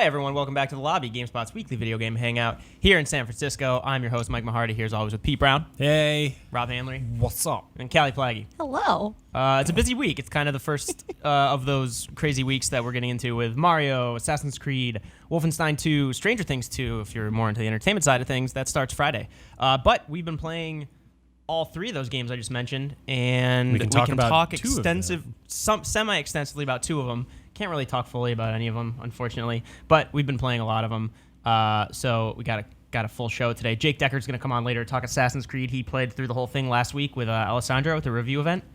Hi, everyone. Welcome back to The Lobby, GameSpot's weekly video game hangout here in San Francisco. I'm your host, Mike Mahardy, here as always with Pete Brown. Hey. Rob Hanley. What's up? And Callie Plagge. Hello. It's a busy week. It's kind of the first of those crazy weeks that we're getting into with Mario, Assassin's Creed, Wolfenstein 2, Stranger Things 2, if you're more into the entertainment side of things. That starts Friday. But we've been playing all three of those games I just mentioned, and we can talk semi-extensively about two of them. Can't really talk fully about any of them, unfortunately, but we've been playing a lot of them. So we got a full show today. Jake Decker's going to come on later to talk Assassin's Creed. He played through the whole thing last week with Alessandro at the review event.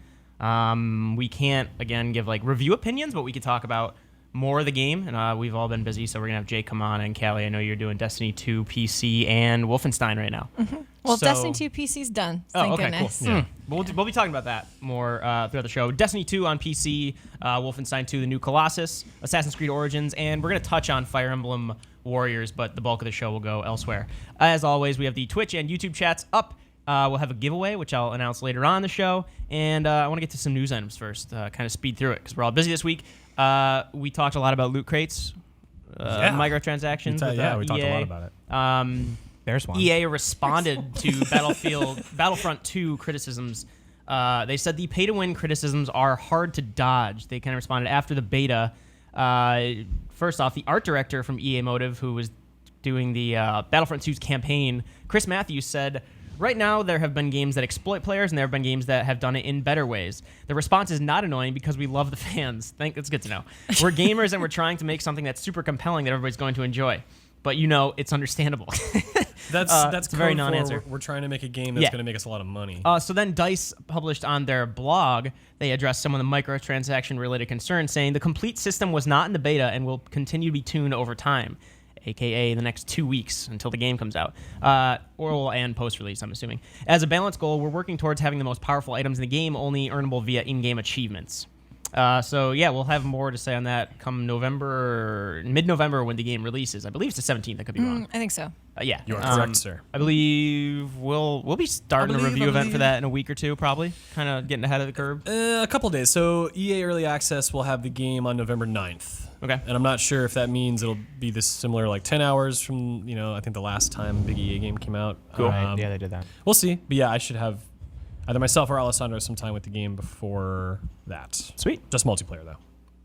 We can't, again, give like review opinions, but we could talk about more of the game, and we've all been busy, so we're going to have Jake come on. And Callie, I know you're doing Destiny 2 PC and Wolfenstein right now. Mm-hmm. Well, Destiny 2 PC's done, thank goodness. Cool. Yeah. We'll be talking about that more throughout the show. Destiny 2 on PC, Wolfenstein 2, the new Colossus, Assassin's Creed Origins, and we're going to touch on Fire Emblem Warriors, but the bulk of the show will go elsewhere. As always, we have the Twitch and YouTube chats up. We'll have a giveaway, which I'll announce later on in the show, and I want to get to some news items first, kind of speed through it, because we're all busy this week. We talked a lot about loot crates, microtransactions. We talked a lot about it. There's one. EA responded to Battlefront 2 criticisms. They said the pay-to-win criticisms are hard to dodge. They kind of responded after the beta. First off, the art director from EA Motive, who was doing the Battlefront 2's campaign, Chris Matthews, said, "Right now, there have been games that exploit players, and there have been games that have done it in better ways. The response is not annoying because we love the fans." That's good to know. We're gamers, and we're trying to make something that's super compelling that everybody's going to enjoy. But, it's understandable. That's a very non-answer. We're trying to make a game that's going to make us a lot of money. So then DICE published on their blog, they addressed some of the microtransaction-related concerns, saying the complete system was not in the beta and will continue to be tuned over time, a.k.a. the next 2 weeks until the game comes out, oral and post-release, I'm assuming. As a balance goal, we're working towards having the most powerful items in the game only earnable via in-game achievements. We'll have more to say on that come mid-November when the game releases. I believe it's the 17th. I could be wrong. I think so. Yeah. You are correct, sir. I believe we'll be starting a review event for that in a week or two, probably. Kind of getting ahead of the curve. A couple of days. So EA Early Access will have the game on November 9th. Okay. And I'm not sure if that means it'll be this similar, like 10 hours from, I think the last time big EA game came out. Cool. Yeah, they did that. We'll see. But yeah, I should have either myself or Alessandro some time with the game before that. Sweet. Just multiplayer, though.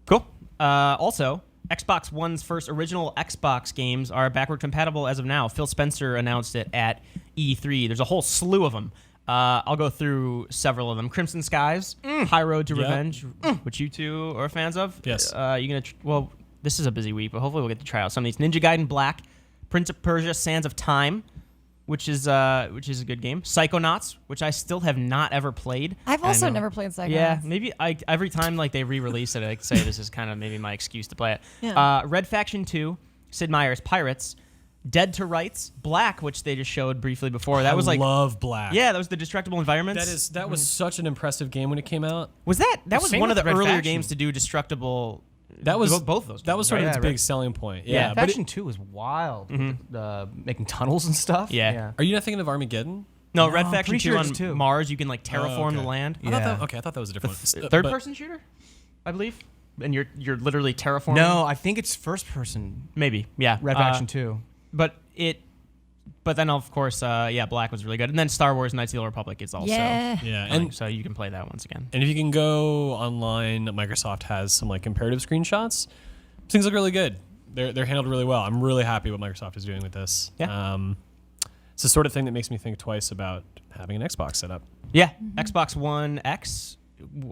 Cool. Also, Xbox One's first original Xbox games are backward compatible as of now. Phil Spencer announced it at E3. There's a whole slew of them. I'll go through several of them. Crimson Skies, High Road to Revenge, which you two are fans of. Yes. This is a busy week, but hopefully we'll get to try out some of these. Ninja Gaiden Black, Prince of Persia: Sands of Time, which is a good game. Psychonauts, which I still have not ever played. I've also never played Psychonauts. Yeah, maybe every time they re-release it, I say this is kind of maybe my excuse to play it. Yeah. Red Faction 2, Sid Meier's Pirates, Dead to Rights, Black, which they just showed briefly before. That was I love Black. Yeah, that was the destructible environments. That was such an impressive game when it came out. Was one of the Red earlier Faction. games to do destructible. That was both of those. That was sort of its right. big selling point. Yeah, Yeah, But Faction 2 was wild. Making tunnels and stuff. Yeah. Are you not thinking of Armageddon? No, No, Red I'm Faction pretty 2 sure on it's 2. Mars. You can terraform okay. the land. I thought Yeah. I thought that was a different one. Third-person shooter, I believe, and you're literally terraforming. No, I think it's first person. Maybe. Yeah. Red Faction 2. But then of course, Black was really good, and then Star Wars: Knights of the Old Republic is also. Yeah. Yeah, And and so you can play that once again. if you can go online, Microsoft has some comparative screenshots. Things look really good. They're handled really well. I'm really happy what Microsoft is doing with this. Yeah. It's the sort of thing that makes me think twice about having an Xbox set up. Yeah, Xbox One X.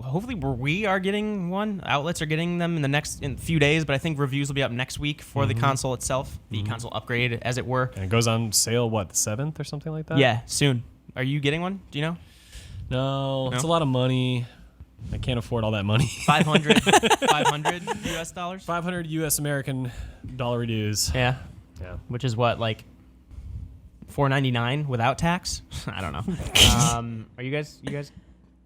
Hopefully, we are getting one. Outlets are getting them in a few days, but I think reviews will be up next week for the console itself, the console upgrade, as it were. And it goes on sale, the 7th or something like that? Yeah, soon. Are you getting one? Do you know? No, No? it's a lot of money. I can't afford all that money. 500 US dollars. 500 U.S. American dollar dues. Yeah, Yeah. which is what, $4.99 without tax? I don't know. Are you guys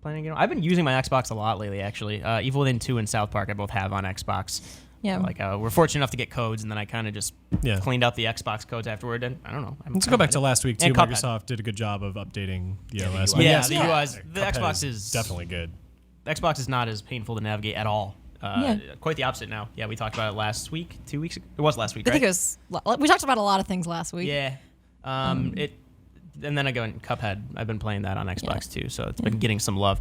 planning to get one? I've been using my Xbox a lot lately, actually. Evil Within 2 and South Park I both have on Xbox. Yeah. We're fortunate enough to get codes, and then I kind of just Yeah. cleaned out the Xbox codes afterward, and I don't know. Let's go back to last week, too. And Cuphead. Microsoft did a good job of updating the OS. UI. Yeah, Yes, the UIs. The Cuphead Xbox is definitely good. The Xbox is not as painful to navigate at all Quite the opposite now. Yeah, we talked about it last week, 2 weeks ago. It was last week, I right? think it was. We talked about a lot of things last week. Yeah. And then I go in Cuphead. I've been playing that on Xbox too, so it's been getting some love.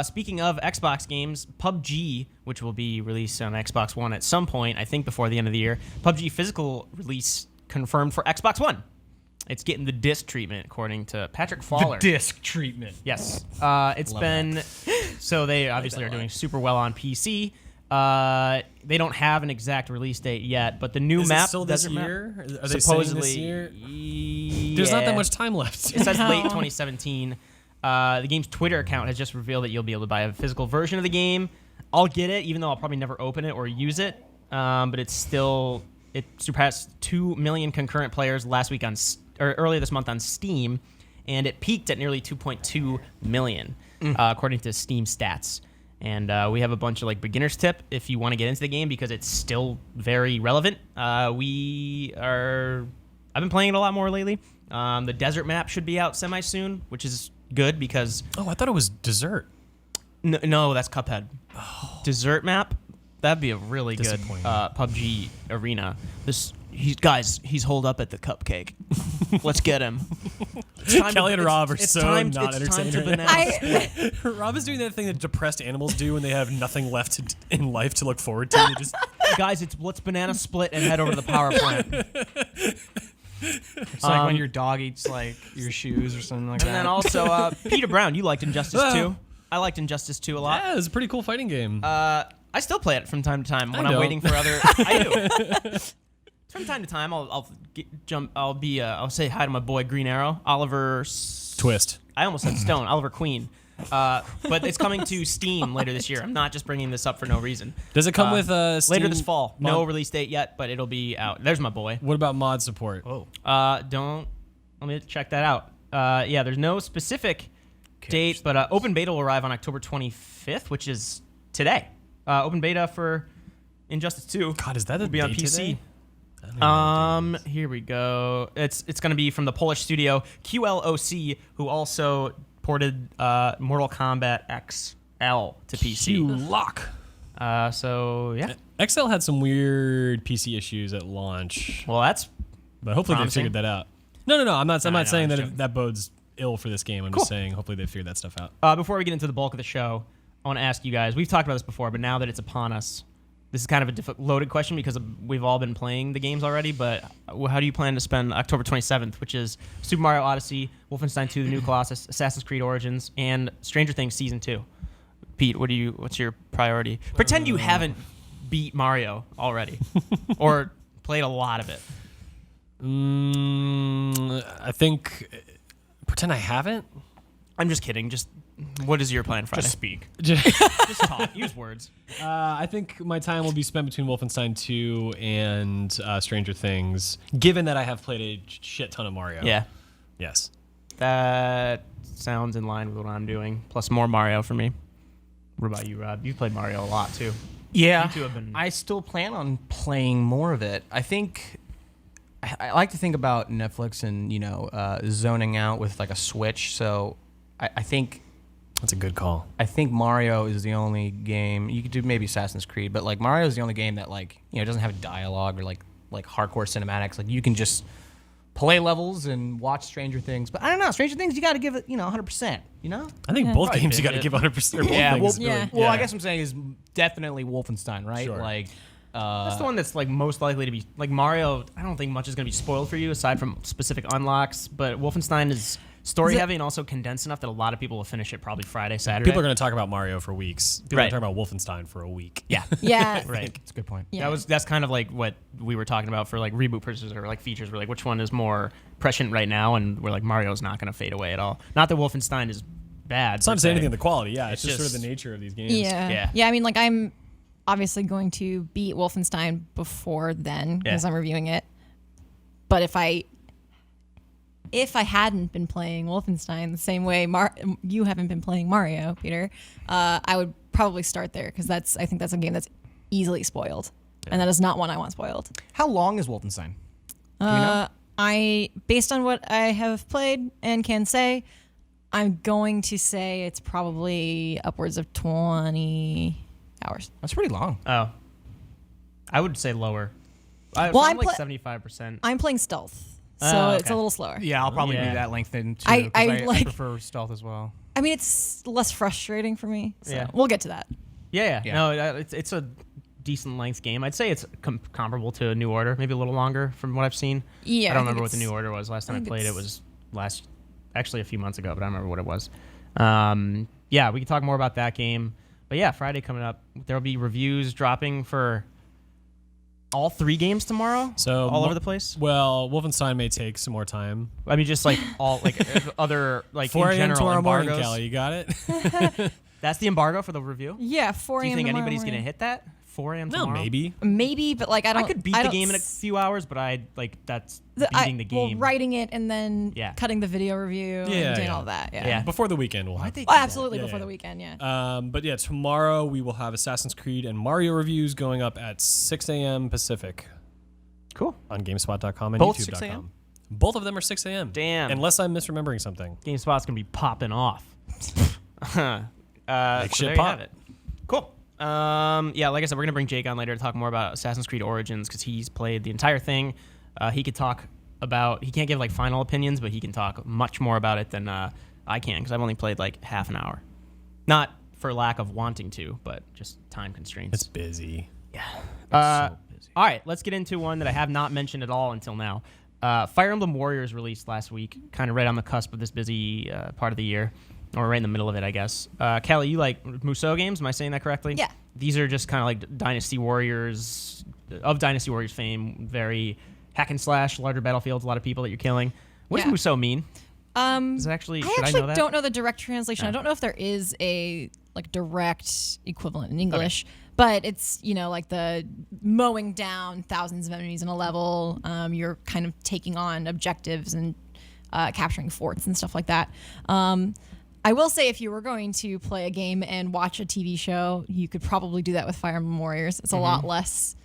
Speaking of Xbox games, PUBG, which will be released on Xbox One at some point, I think before the end of the year. PUBG physical release confirmed for Xbox One. It's getting the disc treatment, according to Patrick Fowler. The disc treatment. Yes. It's been... So they obviously are doing super well on PC. They don't have an exact release date yet, but the new Is map... it still this Desert year? Map, Are they supposedly, saying this year? There's not that much time left. It says late 2017. The game's Twitter account has just revealed that you'll be able to buy a physical version of the game. I'll get it, even though I'll probably never open it or use it. But it's still... It surpassed 2 million concurrent players earlier this month on Steam, and it peaked at nearly 2.2 million, according to Steam stats. And we have a bunch of like beginner's tip if you want to get into the game because it's still very relevant. I've been playing it a lot more lately. The desert map should be out semi soon, which is good because I thought it was dessert. no, that's Cuphead. Desert map, that'd be a really good Disappointing. PUBG arena. He's holed up at the cupcake. Let's get him. Kelly and Rob are so not it's time entertaining to right banana split. Rob is doing that thing that depressed animals do when they have nothing left in life to look forward to. They just Guys, let's banana split and head over to the power plant. It's like when your dog eats like your shoes or something like that. And then also, Peter Brown, you liked Injustice 2. I liked Injustice 2 a lot. yeah, it was a pretty cool fighting game. I still play it from time to time when I I'm don't. waiting for other. I do. From time to time, I'll say hi to my boy Green Arrow, Oliver. Twist. I almost said Stone, Oliver Queen. But it's coming to Steam later this year. I'm not just bringing this up for no reason. Does it come with Steam later this fall? No mod- release date yet, but it'll be out. There's my boy. What about mod support? Oh. Let me check that out. Yeah, there's no specific date, but open beta will arrive on October 25th, which is today. Open beta for Injustice 2. God, is that will a be on date PC. today? I don't even know what day it is. Here we go. It's going to be from the Polish studio QLOC, who also ported Mortal Kombat XL to PC. Lock. So yeah. XL had some weird PC issues at launch, Well, that's but hopefully they promising. figured that out. No. I'm not I know, saying I'm that joking. that bodes ill for this game. I'm Cool. just saying hopefully they figured that stuff out. Before we get into the bulk of the show, I want to ask you guys. We've talked about this before, but now that it's upon us, this is kind of a loaded question because we've all been playing the games already. But how do you plan to spend October 27th, which is Super Mario Odyssey, Wolfenstein 2: The New Colossus, Assassin's Creed Origins, and Stranger Things Season 2? Pete, what's your priority? Pretend you haven't beat Mario already, or played a lot of it. I think pretend I haven't. I'm just kidding. Just what is your plan, Friday? Just speak. Just talk. Use words. I think my time will be spent between Wolfenstein 2 and Stranger Things, given that I have played a shit ton of Mario. Yeah, Yes. that sounds in line with what I'm doing. Plus more Mario for me. What about you, Rob? You played Mario a lot too. Yeah, You two have been- I still plan on playing more of it. I think I like to think about Netflix and zoning out with like a Switch. So I think That's a good call. Mario is the only game you could do. Maybe Assassin's Creed, but like Mario is the only game that doesn't have dialogue or like hardcore cinematics. Like you can just play levels and watch Stranger Things. But I don't know, Stranger Things you got to give it 100%. I think both Probably games you got to fit give it. 100%. Both Yeah, things well, really- Well, I guess I'm saying is definitely Wolfenstein, right? Sure. That's the one that's like most likely to be like Mario. I don't think much is going to be spoiled for you aside from specific unlocks. But Wolfenstein is story heavy and also condensed enough that a lot of people will finish it probably Friday, Saturday. People are going to talk about Mario for weeks. People are Right. going to talk about Wolfenstein for a week. yeah. Yeah. Right. That's a good point. Yeah. That's kind of like what we were talking about for like reboot purposes or like features. We're like, which one is more prescient right now? And we're like, Mario's not going to fade away at all. Not that Wolfenstein is bad. It's not to say anything of the quality. Yeah, It's it's just sort of just- the nature of these games. Yeah. Yeah. I mean, like I'm obviously going to beat Wolfenstein before then because Yeah. I'm reviewing it. But if I hadn't been playing Wolfenstein the same way you haven't been playing Mario, Peter, I would probably start there because I think that's a game that's easily spoiled, and that is not one I want spoiled. How long is Wolfenstein? Do we know? Based on what I have played and can say, I'm going to say it's probably upwards of 20 hours. That's pretty long. Oh, I would say lower. Well, I'm I'm like pla- 75%. I'm playing stealth, so Oh, it's okay. a little slower. Yeah, I'll probably Yeah. be that length in too. I 'cause I like- prefer stealth as well. I mean, it's less frustrating for me. So Yeah. we'll get to that. Yeah. Yeah. No, it's a decent length game. I'd say it's comparable to New Order, maybe a little longer from what I've seen. Yeah, I I don't think remember what the it's- New Order was. Last time I think played it it's- was actually a few months ago, but I don't remember what it was. Yeah, we can talk more about that game. But yeah, Friday coming up. There'll be reviews dropping for all 3 games tomorrow. So all over the place. Well, Wolfenstein may take some more time. I mean, just like all like other like 4 in a.m. general tomorrow morning, embargoes. Callie. You got it? That's the embargo for the review. Yeah, 4 Do you a.m. think tomorrow anybody's morning. gonna hit that? 4 a.m. No, tomorrow? maybe. Maybe, but like I don't. I could beat the game in a few hours, but that's beating the game. Well, writing it and then Yeah. cutting the video review Yeah, and doing yeah. all that. Yeah. Yeah. Before the weekend, we'll have. they Oh, do that? absolutely Yeah, before yeah. the weekend. Yeah. But yeah, tomorrow we will have Assassin's Creed and Mario reviews going up at 6 a.m. Pacific Cool. on GameSpot.com and Both YouTube.com. 6 a.m.? Both of them are 6 a.m. Damn. Unless I'm misremembering something. GameSpot's gonna be popping off. Make so shit there you pop. have it. Cool. Yeah, like I said, we're gonna bring Jake on later to talk more about Assassin's Creed Origins because he's played the entire thing. He could talk about. He can't give like final opinions, but he can talk much more about it than I can because I've only played like half an hour. Not for lack of wanting to, but just time constraints. It's busy. All right, let's get into one that I have not mentioned at all until now. Fire Emblem Warriors released last week, kind of right on the cusp of this busy part of the year, or right in the middle of it, I guess. Callie, you like Musou games? Am I saying that correctly? Yeah. These are just kind of like Dynasty Warriors, of Dynasty Warriors fame, very hack and slash, larger battlefields, a lot of people that you're killing. What Yeah. does Musou mean? Is it actually, I should actually I know that? don't know the direct translation. I don't know if there is a like direct equivalent in English, but it's like the mowing down thousands of enemies in a level. You're kind of taking on objectives and capturing forts and stuff like that. I will say if you were going to play a game and watch a TV show, you could probably do that with Fire Emblem Warriors. It's a lot less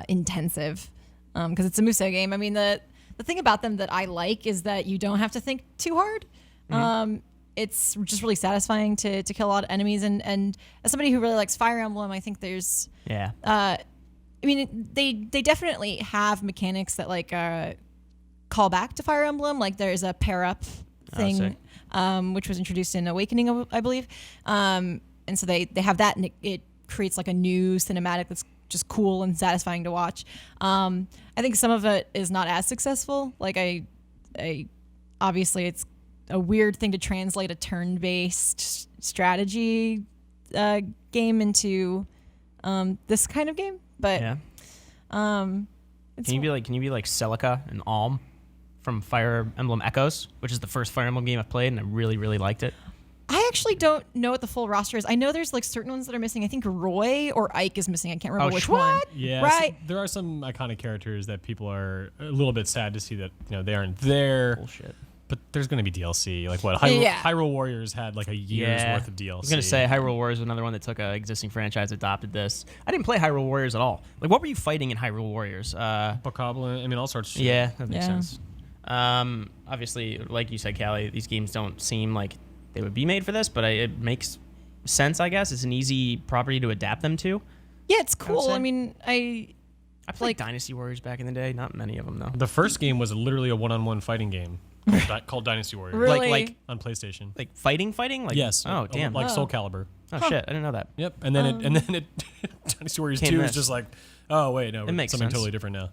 intensive because it's a Musou game. I mean, the thing about them that I like is that you don't have to think too hard. It's just really satisfying to kill a lot of enemies. And as somebody who really likes Fire Emblem, I think there's Yeah. I mean, they definitely have mechanics that like call back to Fire Emblem. Like there's a pair up thing, sick. which was introduced in Awakening, I believe. And so they have that, and it creates like a new cinematic that's just cool and satisfying to watch. I think some of it is not as successful. Like I obviously it's a weird thing to translate a turn-based strategy game into this kind of game, but Yeah. it's Can you be like Celica and Alm from Fire Emblem Echoes, which is the first Fire Emblem game I've played, and I really, really liked it. I actually don't know what the full roster is. I know there's like certain ones that are missing. I think Roy or Ike is missing. I can't remember which one. Yeah, Right. so there are some iconic characters that people are a little bit sad to see that they aren't there. Bullshit. But there's going to be DLC. Like what? Yeah. Hyrule Warriors had like a year's worth of DLC. I was gonna say Hyrule Warriors was another one that took an existing franchise, adopted this. I didn't play Hyrule Warriors at all. Like, what were you fighting in Hyrule Warriors? Bokoblin. I mean, all sorts of shit. Yeah, that makes Yeah. sense. Obviously, like you said, Callie, these games don't seem like they would be made for this, but it makes sense, I guess. It's an easy property to adapt them to. Yeah, it's cool. say. I mean, I played Dynasty Warriors back in the day. Not many of them, though. The first game was literally a one-on-one fighting game called Dynasty Warriors. Really? Like on PlayStation. like fighting? Like, Yes. Oh, damn. Like Oh. Soul Calibur. Oh, shit. I didn't know that. Yep. And then it Dynasty Warriors Can't 2 miss. is just like, oh wait, no, It makes something sense. totally different now.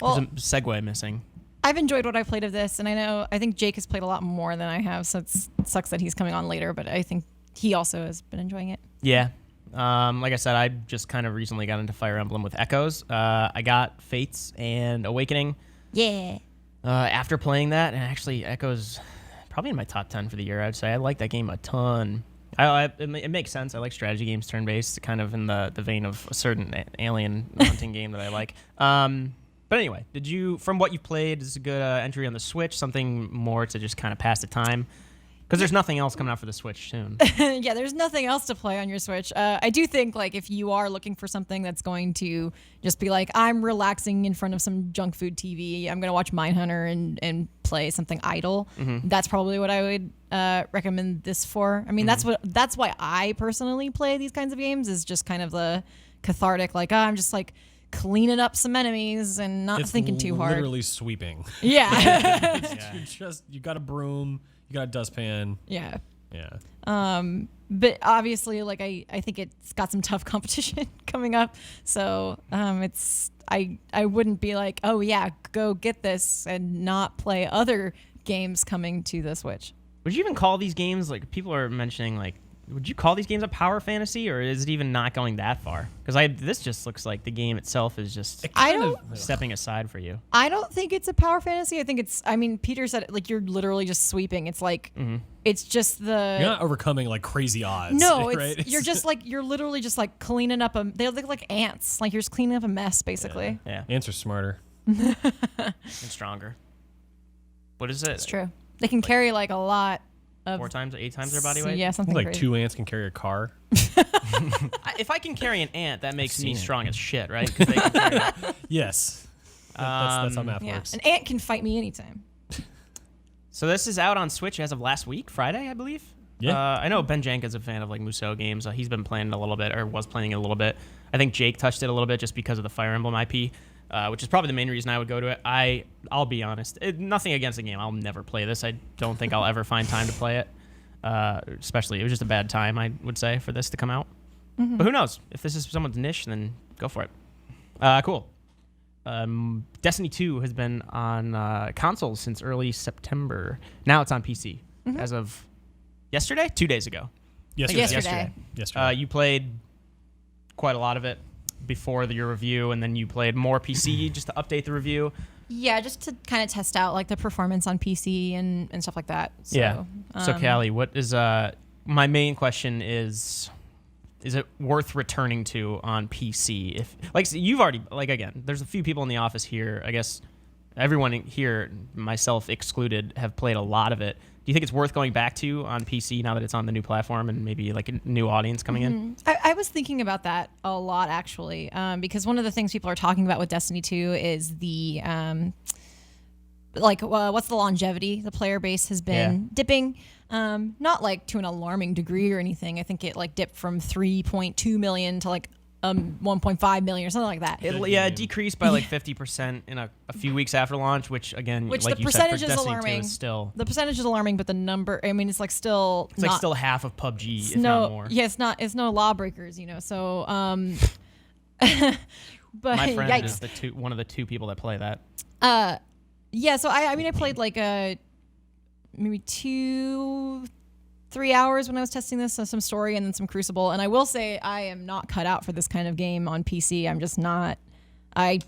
well, There's a segue missing. I've enjoyed what I've played of this, and I think Jake has played a lot more than I have, so it sucks that he's coming on later, but I think he also has been enjoying it. Yeah. Like I said, I just kind of recently got into Fire Emblem with Echoes. I got Fates and Awakening Yeah. after playing that, and actually Echoes probably in my top 10 for the year, I'd say. I like that game a ton. It makes sense. I like strategy games, turn-based, kind of in the vein of a certain alien hunting game that I like. But anyway, from what you played, is a good entry on the Switch, something more to just kind of pass the time? Because there's nothing else coming out for the Switch soon. Yeah, there's nothing else to play on your Switch. I do think like if you are looking for something that's going to just be like, I'm relaxing in front of some junk food TV, I'm gonna watch Mindhunter and play something idle, that's probably what I would recommend this for. I mean, that's why I personally play these kinds of games, is just kind of the cathartic, like, I'm just like cleaning up some enemies and not thinking too hard. Literally sweeping. Yeah. You got a broom, you got a dustpan. Yeah. Yeah. But obviously, like, I think it's got some tough competition coming up. So it's I wouldn't be like, oh yeah, go get this and not play other games coming to the Switch. Would you even call these games, like, people are mentioning, like, would you call these games a power fantasy, or is it even not going that far? Because this just looks like the game itself is just stepping aside for you. I don't think it's a power fantasy. I think it's, I mean, Peter said it, like, you're literally just sweeping. It's like, it's just the... You're not overcoming, like, crazy odds. No, right? You're just like, you're literally just like cleaning up they look like ants. Like, you're just cleaning up a mess, basically. Yeah. Ants are smarter. And stronger. What is it? It's true. They can carry like a lot of... 8 times their body weight? Yeah, something Like crazy. 2 ants can carry a car. If I can carry an ant, that makes me strong as shit, right? 'Cause they can carry Yes. That's how math Yeah, works. an ant can fight me anytime. So this is out on Switch as of last week, Friday, I believe. Yeah. I know Ben Jenkins is a fan of like Musou games. He's been playing it a little bit, or was playing it a little bit. I think Jake touched it a little bit just because of the Fire Emblem IP, which is probably the main reason I would go to it. I'll be honest, nothing against the game. I'll never play this. I don't think I'll ever find time to play it. Especially, it was just a bad time, I would say, for this to come out. But who knows? If this is someone's niche, then go for it. Cool. Destiny 2 has been on consoles since early September. Now it's on PC as of yesterday, 2 days ago. Yesterday. You played quite a lot of it before your review, and then you played more PC just to update the review. Yeah, just to kind of test out like the performance on PC and stuff like that. So, yeah. So Callie, what is my main question is it worth returning to on PC? If like so you've already again, there's a few people in the office here. I guess everyone here, myself excluded, have played a lot of it. Do you think it's worth going back to on PC now that it's on the new platform and maybe like a new audience coming in? I was thinking about that a lot actually, because one of the things people are talking about with Destiny 2 is the what's the longevity? The player base has been dipping, not like to an alarming degree or anything. I think it like dipped from 3.2 million to like 1.5 million or something like that. It decreased by like 50% in a few weeks after launch, which again, Which like the you said, for percentage is Destiny 2 alarming. is still The percentage is alarming, but the number, I mean, it's like still it's not, like still half of PUBG, if no, not more. Yeah, it's no lawbreakers, you know. So, but My friend yikes. is one of the 2 people that play that. Yeah, so I mean, I played like maybe 2-3 hours when I was testing this, so some story and then some Crucible. And I will say I am not cut out for this kind of game on PC. I'm just not.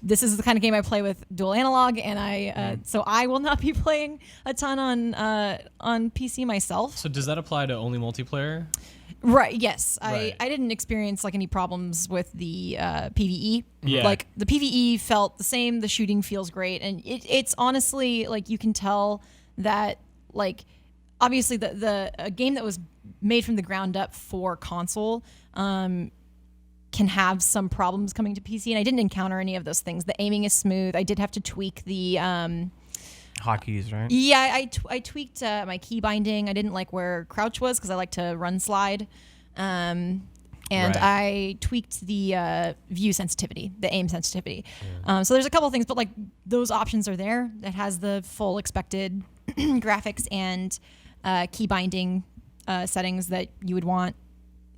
This is the kind of game I play with dual analog, and so I will not be playing a ton on PC myself. So does that apply to only multiplayer? Right. Yes. Right. I didn't experience like any problems with the PVE. Yeah. Like the PVE felt the same. The shooting feels great, and it's honestly like you can tell that like obviously a game that was made from the ground up for console can have some problems coming to PC, and I didn't encounter any of those things. The aiming is smooth. I did have to tweak the Hotkeys, right? yeah, I tweaked my key binding. I didn't like where crouch was because I like to run slide. And Right. I tweaked the view sensitivity, the aim sensitivity. So there's a couple of things, but like those options are there. It has the full expected graphics and key binding settings that you would want.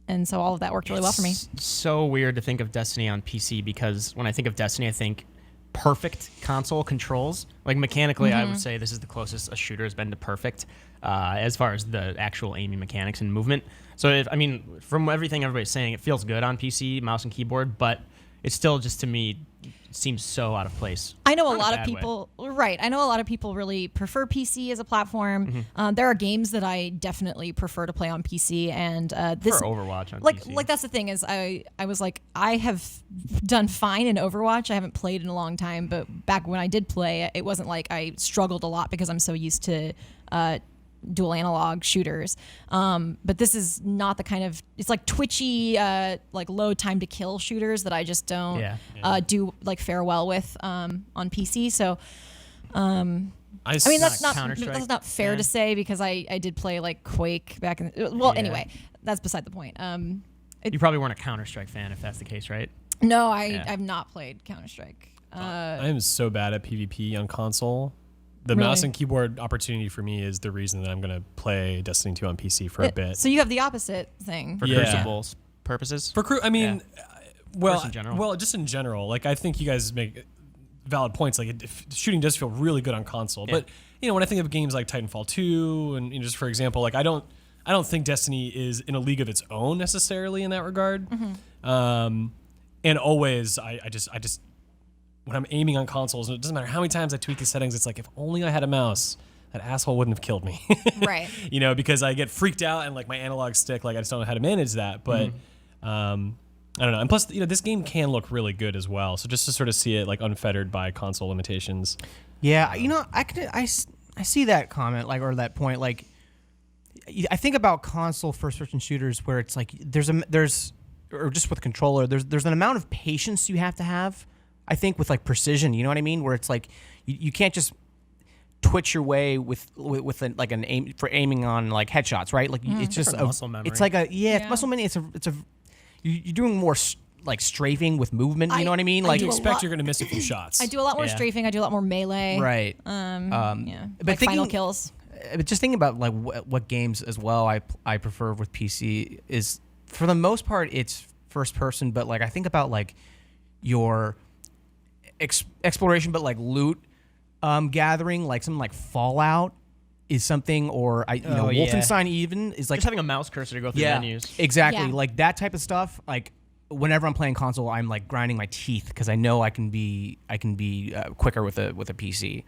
And so all of that worked really well for me. It's so weird to think of Destiny on PC because when I think of Destiny, I think perfect console controls. Like mechanically, I would say this is the closest a shooter has been to perfect as far as the actual aiming mechanics and movement. So, I mean, from everything everybody's saying, it feels good on PC, mouse and keyboard, but it's still just, to me, seems so out of place. I know Not a lot of bad way. people, right? I know a lot of people really prefer PC as a platform. There are games that I definitely prefer to play on PC, and this For Overwatch on like PC. like that's the thing is I was like I have done fine in Overwatch. I haven't played in a long time, but back when I did play, it wasn't like I struggled a lot because I'm so used to dual analog shooters. But this is not the kind of, it's like twitchy, like low time to kill shooters that I just don't do like fare well with on PC. So I mean, Not that's a not Counter-Strike that's not fair fan. to say because I did play like Quake back in. Well, anyway, that's beside the point. You probably weren't a Counter-Strike fan if that's the case, right? No, Yeah. I've not played Counter-Strike. I am so bad at PvP on console. The Really? mouse and keyboard opportunity for me is the reason that I'm going to play Destiny 2 on PC for a bit. So you have the opposite thing. For Yeah. Crucible purposes. For crew, I mean, Just in general. well, just in general. Like, I think you guys make valid points. Like, shooting does feel really good on console. Yeah. But, you know, when I think of games like Titanfall 2, and just for example, like, I don't think Destiny is in a league of its own necessarily in that regard. And always, I just when I'm aiming on consoles, and it doesn't matter how many times I tweak the settings, it's like, if only I had a mouse, that asshole wouldn't have killed me. Right. You know, because I get freaked out and like my analog stick, like I just don't know how to manage that. But I don't know. And plus, you know, this game can look really good as well. So just to sort of see it like unfettered by console limitations. Yeah, you know, I see that comment, like, or that point. Like, I think about console first-person shooters where it's like there's or just with controller, there's an amount of patience you have to have. I think with like precision, you know what I mean? Where it's like you can't just twitch your way with like an aim for aiming on like headshots, right? Like it's just Different muscle memory. It's like it's Yeah. muscle memory. You're doing more like strafing with movement. You know what I mean? I Like do You a expect lot- you're going to miss a few shots. I do a lot more Yeah. strafing. I do a lot more melee. right. Yeah. but Like thinking- final kills. But just thinking about like what games as well I prefer with PC is, for the most part, it's first person. But like I think about like your exploration, but like loot gathering, like something like Fallout is something, or Oh, yeah. Wolfenstein even is like Just having a mouse cursor to go through menus. exactly, Yeah. like that type of stuff. Like whenever I'm playing console, I'm like grinding my teeth because I know I can be quicker with a PC.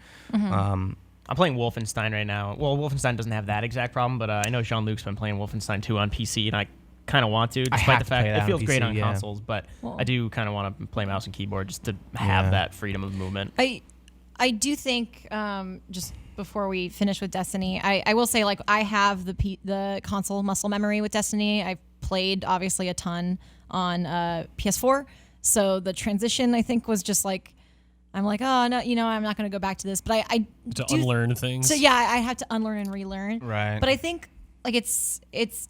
I'm playing Wolfenstein right now. Well, Wolfenstein doesn't have that exact problem, but I know Jean-Luc's been playing Wolfenstein 2 on PC, and I kind of want to, despite have the to fact play that it on feels great PC, on yeah. consoles, but Well- I do kind of want to play mouse and keyboard just to have Yeah. that freedom of movement. I do think just before we finish with Destiny, I will say like I have the console muscle memory with Destiny. I've played obviously a ton on PS4, so the transition I think was just like I'm like, oh no, you know, I'm not going to go back to this, but I to do, unlearn things. So yeah, I had to unlearn and relearn. Right. But I think like it's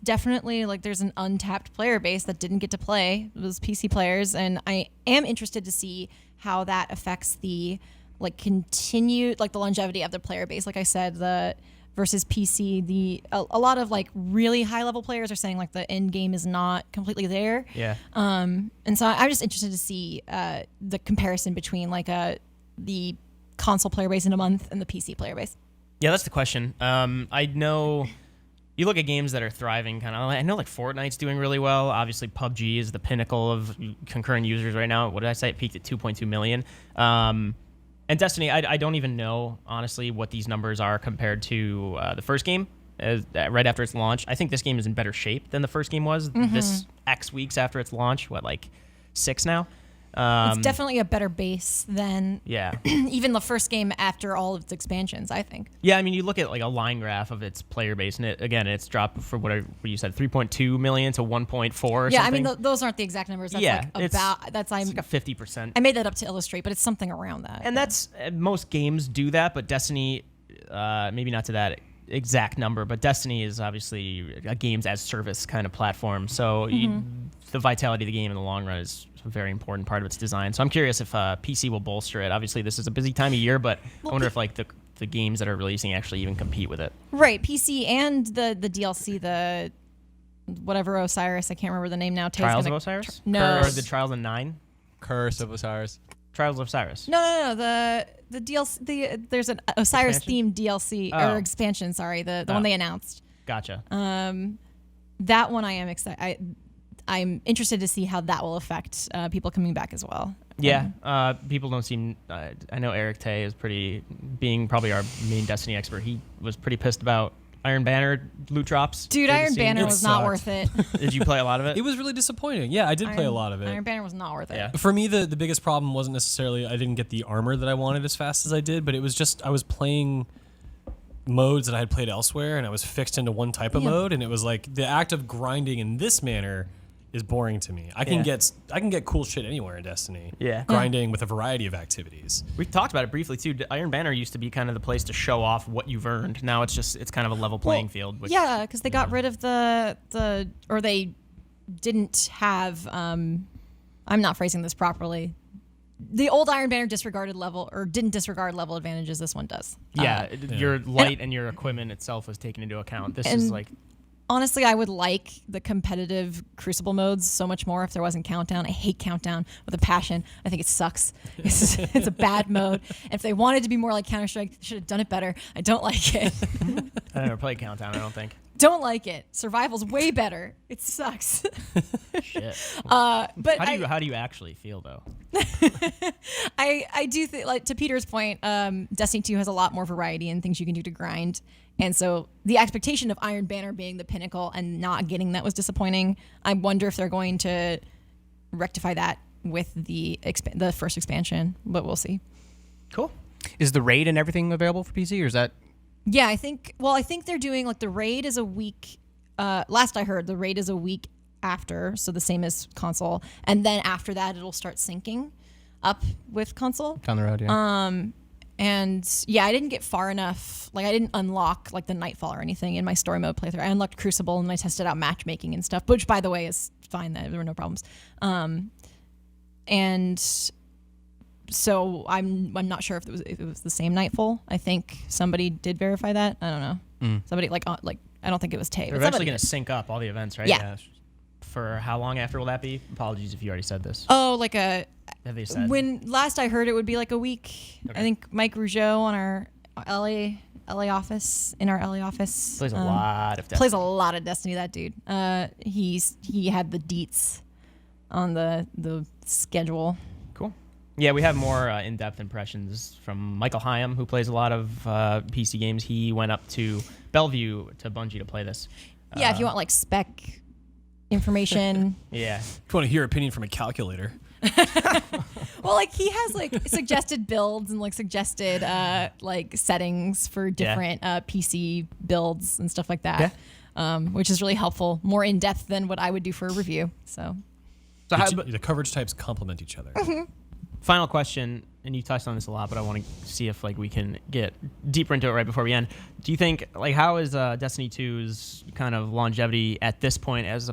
definitely like there's an untapped player base that didn't get to play, those PC players, and I am interested to see how that affects the like continued like the longevity of the player base. Like I said, the versus PC, a lot of like really high level players are saying like the end game is not completely there. Yeah. And so I'm just interested to see the comparison between like the console player base in a month and the PC player base. Yeah, that's the question. I know you look at games that are thriving kind of. I know like Fortnite's doing really well. Obviously, PUBG is the pinnacle of concurrent users right now. What did I say? It peaked at 2.2 million. And Destiny, I don't even know, honestly, what these numbers are compared to the first game right after its launch. I think this game is in better shape than the first game was this X weeks after its launch. What, like 6 now? It's definitely a better base than Yeah. even the first game after all of its expansions, I think. Yeah, I mean, you look at like a line graph of its player base, and it's dropped from what you said, 3.2 million to 1.4 or Yeah, I something. mean, those aren't the exact numbers. That's Yeah, like about, that's, it's like a 50%. I made that up to illustrate, but it's something around that. And that's most games do that, but Destiny, maybe not to that exact number, but Destiny is obviously a games as service kind of platform. So the vitality of the game in the long run is a very important part of its design. So I'm curious if PC will bolster it. Obviously, this is a busy time of year, but I wonder if like the games that are releasing actually even compete with it. Right, PC and the DLC, the whatever Osiris, I can't remember the name now. Tay's Trials of gonna- Osiris? No. Or the Trials of 9? Curse of Osiris. Trials of Osiris. No. The DLC. There's an Osiris themed DLC Oh. or expansion. Sorry, the Oh. one they announced. Gotcha. That one I am excited. I'm interested to see how that will affect people coming back as well. Yeah, people don't seem. I know Eric Tay is being probably our main Destiny expert. He was pretty pissed about Iron Banner loot drops. Dude, Did you Iron see Banner it? was not sucked. worth it. Did you play a lot of it? It was really disappointing. Yeah, I did play a lot of it. Iron Banner was not worth it. Yeah. For me, the biggest problem wasn't necessarily I didn't get the armor that I wanted as fast as I did, but it was just I was playing modes that I had played elsewhere, and I was fixed into one type of Yeah. mode, and it was like the act of grinding in this manner is boring to me. I can get cool shit anywhere in Destiny. Yeah. Grinding with a variety of activities. We talked about it briefly too. Iron Banner used to be kind of the place to show off what you've earned. Now it's kind of a level playing field. Which, yeah, because they got rid of or they didn't have. I'm not phrasing this properly. The old Iron Banner didn't disregard level advantages. This one does. Your light and your equipment itself was taken into account. This is like. Honestly, I would like the competitive Crucible modes so much more if there wasn't Countdown. I hate Countdown with a passion. I think it sucks. It's a bad mode. And if they wanted to be more like Counter-Strike, they should have done it better. I don't like it. I never played Countdown, I don't think. Don't like it. Survival's way better. It sucks. Shit. But how do you actually feel though? I do think, like, to Peter's point, Destiny 2 has a lot more variety and things you can do to grind. And so the expectation of Iron Banner being the pinnacle and not getting that was disappointing. I wonder if they're going to rectify that with the first expansion, but we'll see. Cool. Is the raid and everything available for PC, or is that? Yeah, I think they're doing, like, the raid is a week. Last I heard, the raid is a week after, so the same as console. And then after that, it'll start syncing up with console. Down the road, yeah. And yeah, I didn't get far enough. Like, I didn't unlock like the Nightfall or anything in my story mode playthrough. I unlocked Crucible and I tested out matchmaking and stuff, which, by the way, is fine. There were no problems. And so I'm not sure if it was the same Nightfall. I think somebody did verify that. I don't know. Somebody like I don't think it was Tay. They're eventually going to sync up all the events, right? Yeah. For how long after will that be? Apologies if you already said this. Oh, like Have they said? when last I heard, it would be like a week. Okay. I think Mike Rougeau on our LA office, Plays a lot of Destiny. plays a lot of Destiny. That dude. He had the deets on the schedule. Cool. Yeah, we have more in-depth impressions from Michael Hyam, who plays a lot of PC games. He went up to Bellevue to Bungie to play this. Yeah, if you want like spec information. Yeah. If you want to hear opinion from a calculator. Well, like, he has like suggested builds and like suggested like settings for different PC builds and stuff like that. Yeah. Which is really helpful, more in depth than what I would do for a review. So The coverage types complement each other. Final question, and you touched on this a lot, but I want to see if like we can get deeper into it right before we end. Do you think, like, how is Destiny 2's kind of longevity at this point as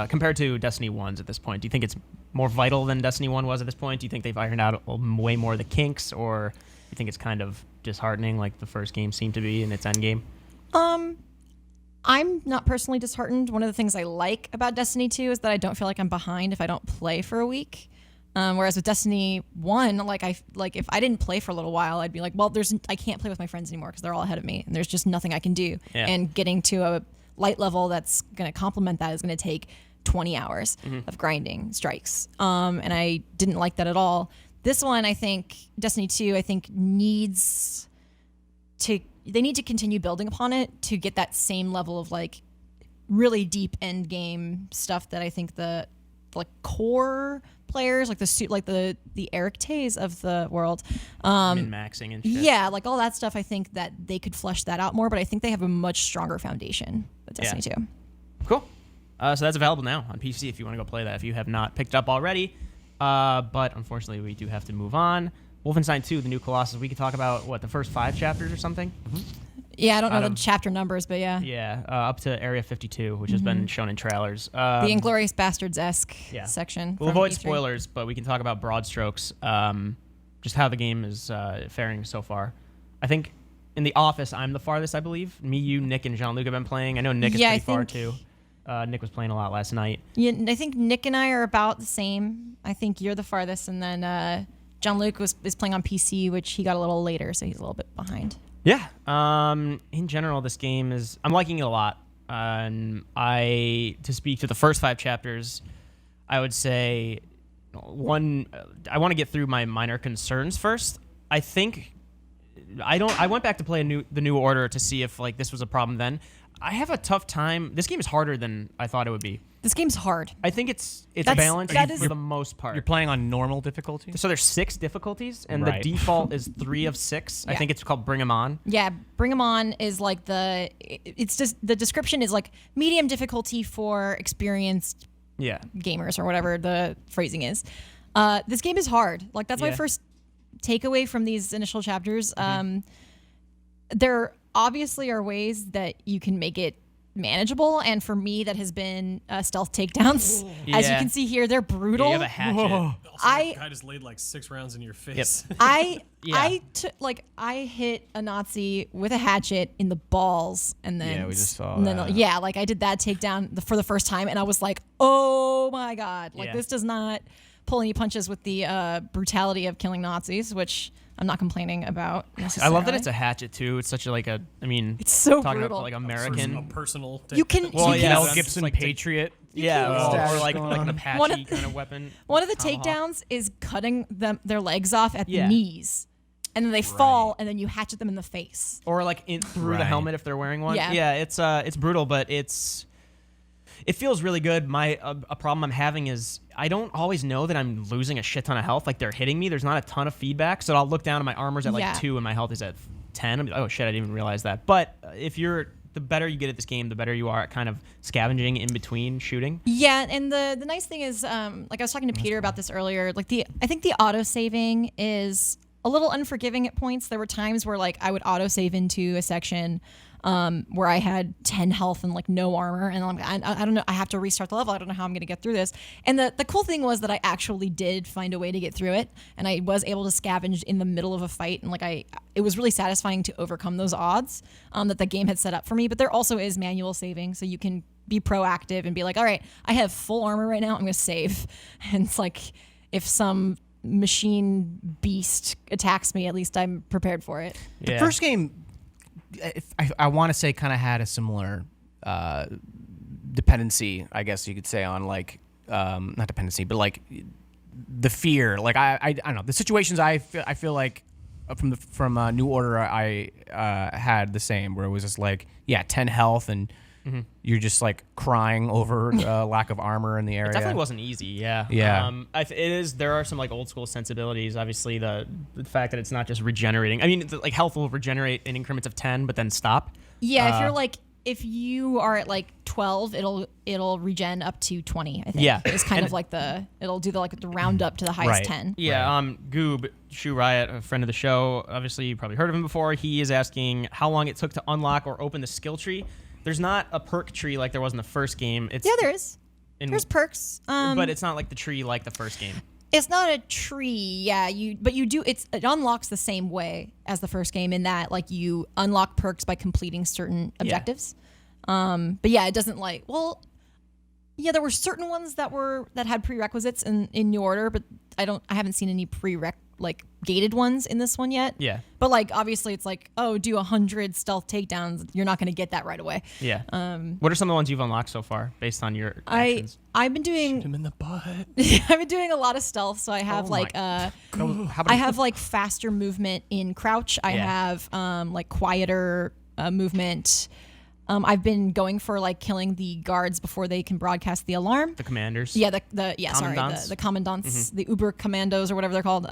compared to Destiny 1's at this point? Do you think it's more vital than Destiny 1 was at this point? Do you think they've ironed out way more of the kinks, or do you think it's kind of disheartening like the first game seemed to be in its end game? I'm not personally disheartened. One of the things I like about Destiny 2 is that I don't feel like I'm behind if I don't play for a week. Whereas with Destiny 1, if I didn't play for a little while, I'd be like, well, I can't play with my friends anymore because they're all ahead of me, and there's just nothing I can do. Yeah. And getting to a light level that's going to complement that is going to take 20 hours of grinding strikes. And I didn't like that at all. This one, I think, Destiny 2, needs to continue building upon it to get that same level of like really deep end game stuff that I think the like core players, like the Eric Tays of the world, Min-maxing and shit. Yeah, like all that stuff. I think that they could flesh that out more, but I think they have a much stronger foundation with Destiny 2. Cool. So that's available now on PC if you want to go play that, if you have not picked it up already. But unfortunately, we do have to move on. Wolfenstein 2, the new Colossus. We could talk about, the first 5 chapters or something? Mm-hmm. Yeah, I don't know the chapter numbers, but yeah. Yeah, up to Area 52, which has been shown in trailers. The Inglourious Bastards-esque section. We'll avoid spoilers, but we can talk about broad strokes, just how the game is faring so far. I think in the office, I'm the farthest, I believe. Me, you, Nick, and Jean-Luc have been playing. I know Nick is pretty far, too. Nick was playing a lot last night. Yeah, I think Nick and I are about the same. I think you're the farthest, and then Jean-Luc is playing on PC, which he got a little later, so he's a little bit behind. Yeah. In general, this game I'm liking it a lot. And to speak to the first 5 chapters, I would say I want to get through my minor concerns first. I think I went back to play the New Order to see if this was a problem then. I have a tough time. This game is harder than I thought it would be. This game's hard. I think it's balanced for the most part. You're playing on normal difficulty? So there's 6 difficulties, and the default is 3 of 6. I think it's called Bring 'Em On. Yeah, Bring 'Em On is like it's just the description is like medium difficulty for experienced Yeah. gamers or whatever the phrasing is. This game is hard. Like that's my Yeah. first takeaway from these initial chapters. There obviously are ways that you can make it manageable, and for me that has been stealth takedowns. As you Yeah. can see here, they're brutal. Yeah, you have a hatchet. Also, I- the guy just laid like 6 rounds in your face. I Yeah. I hit a Nazi with a hatchet in the balls, and then Yeah, we just saw and then, that. yeah, like I did that takedown for the first time, and I was like, oh my god, like Yeah. this does not pull any punches with the brutality of killing Nazis, which I'm not complaining about. I love that it's a hatchet too. It's such a I mean, It's so talking brutal. about like A American. personal. You can- Well, you yeah, can- well, Mel Gibson like Patriot. Yeah, Stash or like going an on. Apache One of- kind of weapon. One of the Tomahawk. takedowns is cutting their legs off at Yeah. the knees, and then they fall, and then you hatchet them in the face. Or like through the Right. helmet if they're wearing one. Yeah. It's brutal, but it feels really good. A problem I'm having is I don't always know that I'm losing a shit ton of health. Like they're hitting me. There's not a ton of feedback, so I'll look down and my armor's at like Yeah. 2 and my health is at 10. I'm like, oh shit, I didn't even realize that. But the better you get at this game, the better you are at kind of scavenging in between shooting. Yeah, and the nice thing is, like I was talking to Peter about this earlier. Like I think the auto saving is a little unforgiving at points. There were times where like I would auto save into a section where I had 10 health and like no armor, and I don't know. I have to restart the level. I don't know how I'm going to get through this. And the cool thing was that I actually did find a way to get through it, and I was able to scavenge in the middle of a fight, and it was really satisfying to overcome those odds that the game had set up for me. But there also is manual saving, so you can be proactive and be like, all right, I have full armor right now. I'm going to save, and it's like if some machine beast attacks me, at least I'm prepared for it. The first game, I want to say, kind of had a similar dependency, I guess you could say, on like not dependency, but like the fear. Like I don't know, the situations I feel like from New Order I had the same, where it was just like 10 health and you're just like crying over lack of armor in the area. It definitely wasn't easy. Yeah. Yeah. It is. There are some like old school sensibilities. Obviously, the fact that it's not just regenerating. I mean, like health will regenerate in increments of 10, but then stop. Yeah, if you are at like 12, it'll regen up to 20. I think. Yeah. it's kind of like it'll do the round up to the highest Right. 10. Yeah, Goob, Shoe Riot, a friend of the show, obviously you probably heard of him before. He is asking how long it took to unlock or open the skill tree. There's not a perk tree like there was in the first game. It's Yeah, there is. in- There's perks. but it's not like the tree like the first game. It's not a tree, yeah. But you do. It unlocks the same way as the first game in that like you unlock perks by completing certain objectives. But yeah, it doesn't like. Well, yeah, there were certain ones that had prerequisites in New Order, but I haven't seen any like gated ones in this one yet. Yeah. But like obviously it's like, oh, do 100 stealth takedowns. You're not going to get that right away. Yeah. What are some of the ones you've unlocked so far based on your actions? I've been doing Him in the butt. I've been doing a lot of stealth, so I have Oh I have like faster movement in crouch. I Yeah. have like quieter movement. I've been going for like killing the guards before they can broadcast the alarm. The commanders. Yeah, Commandants? the commandants, the Uber commandos or whatever they're called.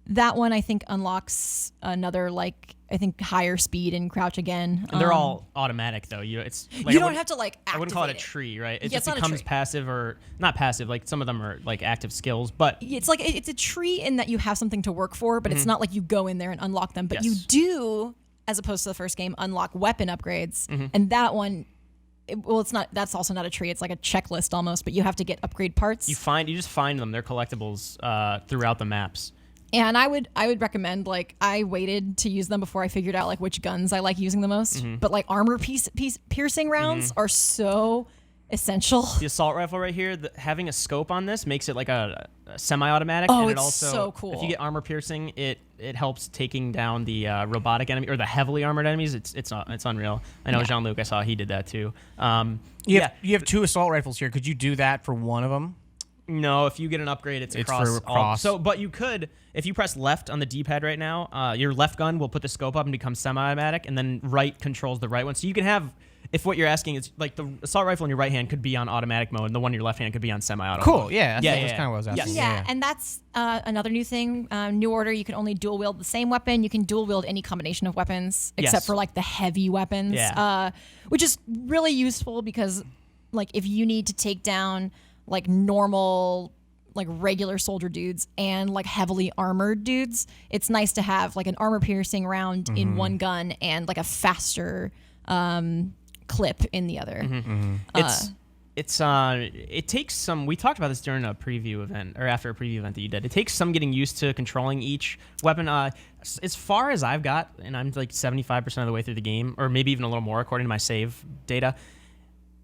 That one I think unlocks another like I think higher speed and crouch again. And they're all automatic though. It's like you don't have to like activate I wouldn't call it a it. tree, right? It Yeah, just it's not a becomes tree. passive or not passive. Like some of them are like active skills, but It's like it's a tree in that you have something to work for, but it's not like you go in there and unlock them. But you Yes. do, as opposed to the first game, unlock weapon upgrades. Mm-hmm. And that one, it's not. That's also not a tree. It's like a checklist almost. But you have to get upgrade parts. you just find them. They're collectibles throughout the maps. And I would recommend like I waited to use them before I figured out like which guns I like using the most. Mm-hmm. But like armor piercing rounds are so essential. The assault rifle right here, having a scope on this makes it like a semi-automatic. Oh, and it it's also, so cool. If you get armor piercing, it helps taking down the robotic enemy or the heavily armored enemies. It's unreal. I know Jean-Luc. I saw he did that too. You have 2 assault rifles here. Could you do that for one of them? No, if you get an upgrade, it's It's across. for cross. But you could, if you press left on the D-pad right now, your left gun will put the scope up and become semi-automatic, and then right controls the right one. So you can have, if what you're asking is like the assault rifle in your right hand could be on automatic mode, and the one in your left hand could be on semi-auto. Cool. mode. Yeah. Yeah, That's yeah, kind of what I was asking. Yeah, and that's another new thing. New Order, you can only dual wield the same weapon. You can dual wield any combination of weapons, except Yes. for like the heavy weapons, Yeah. which is really useful because like if you need to take down like normal like regular soldier dudes and like heavily armored dudes, it's nice to have like an armor piercing round in one gun and like a faster clip in the other. It takes some. We talked about this during a preview event or after a preview event that you did. It takes some getting used to controlling each weapon. As far as I've got, and I'm like 75% of the way through the game, or maybe even a little more according to my save data.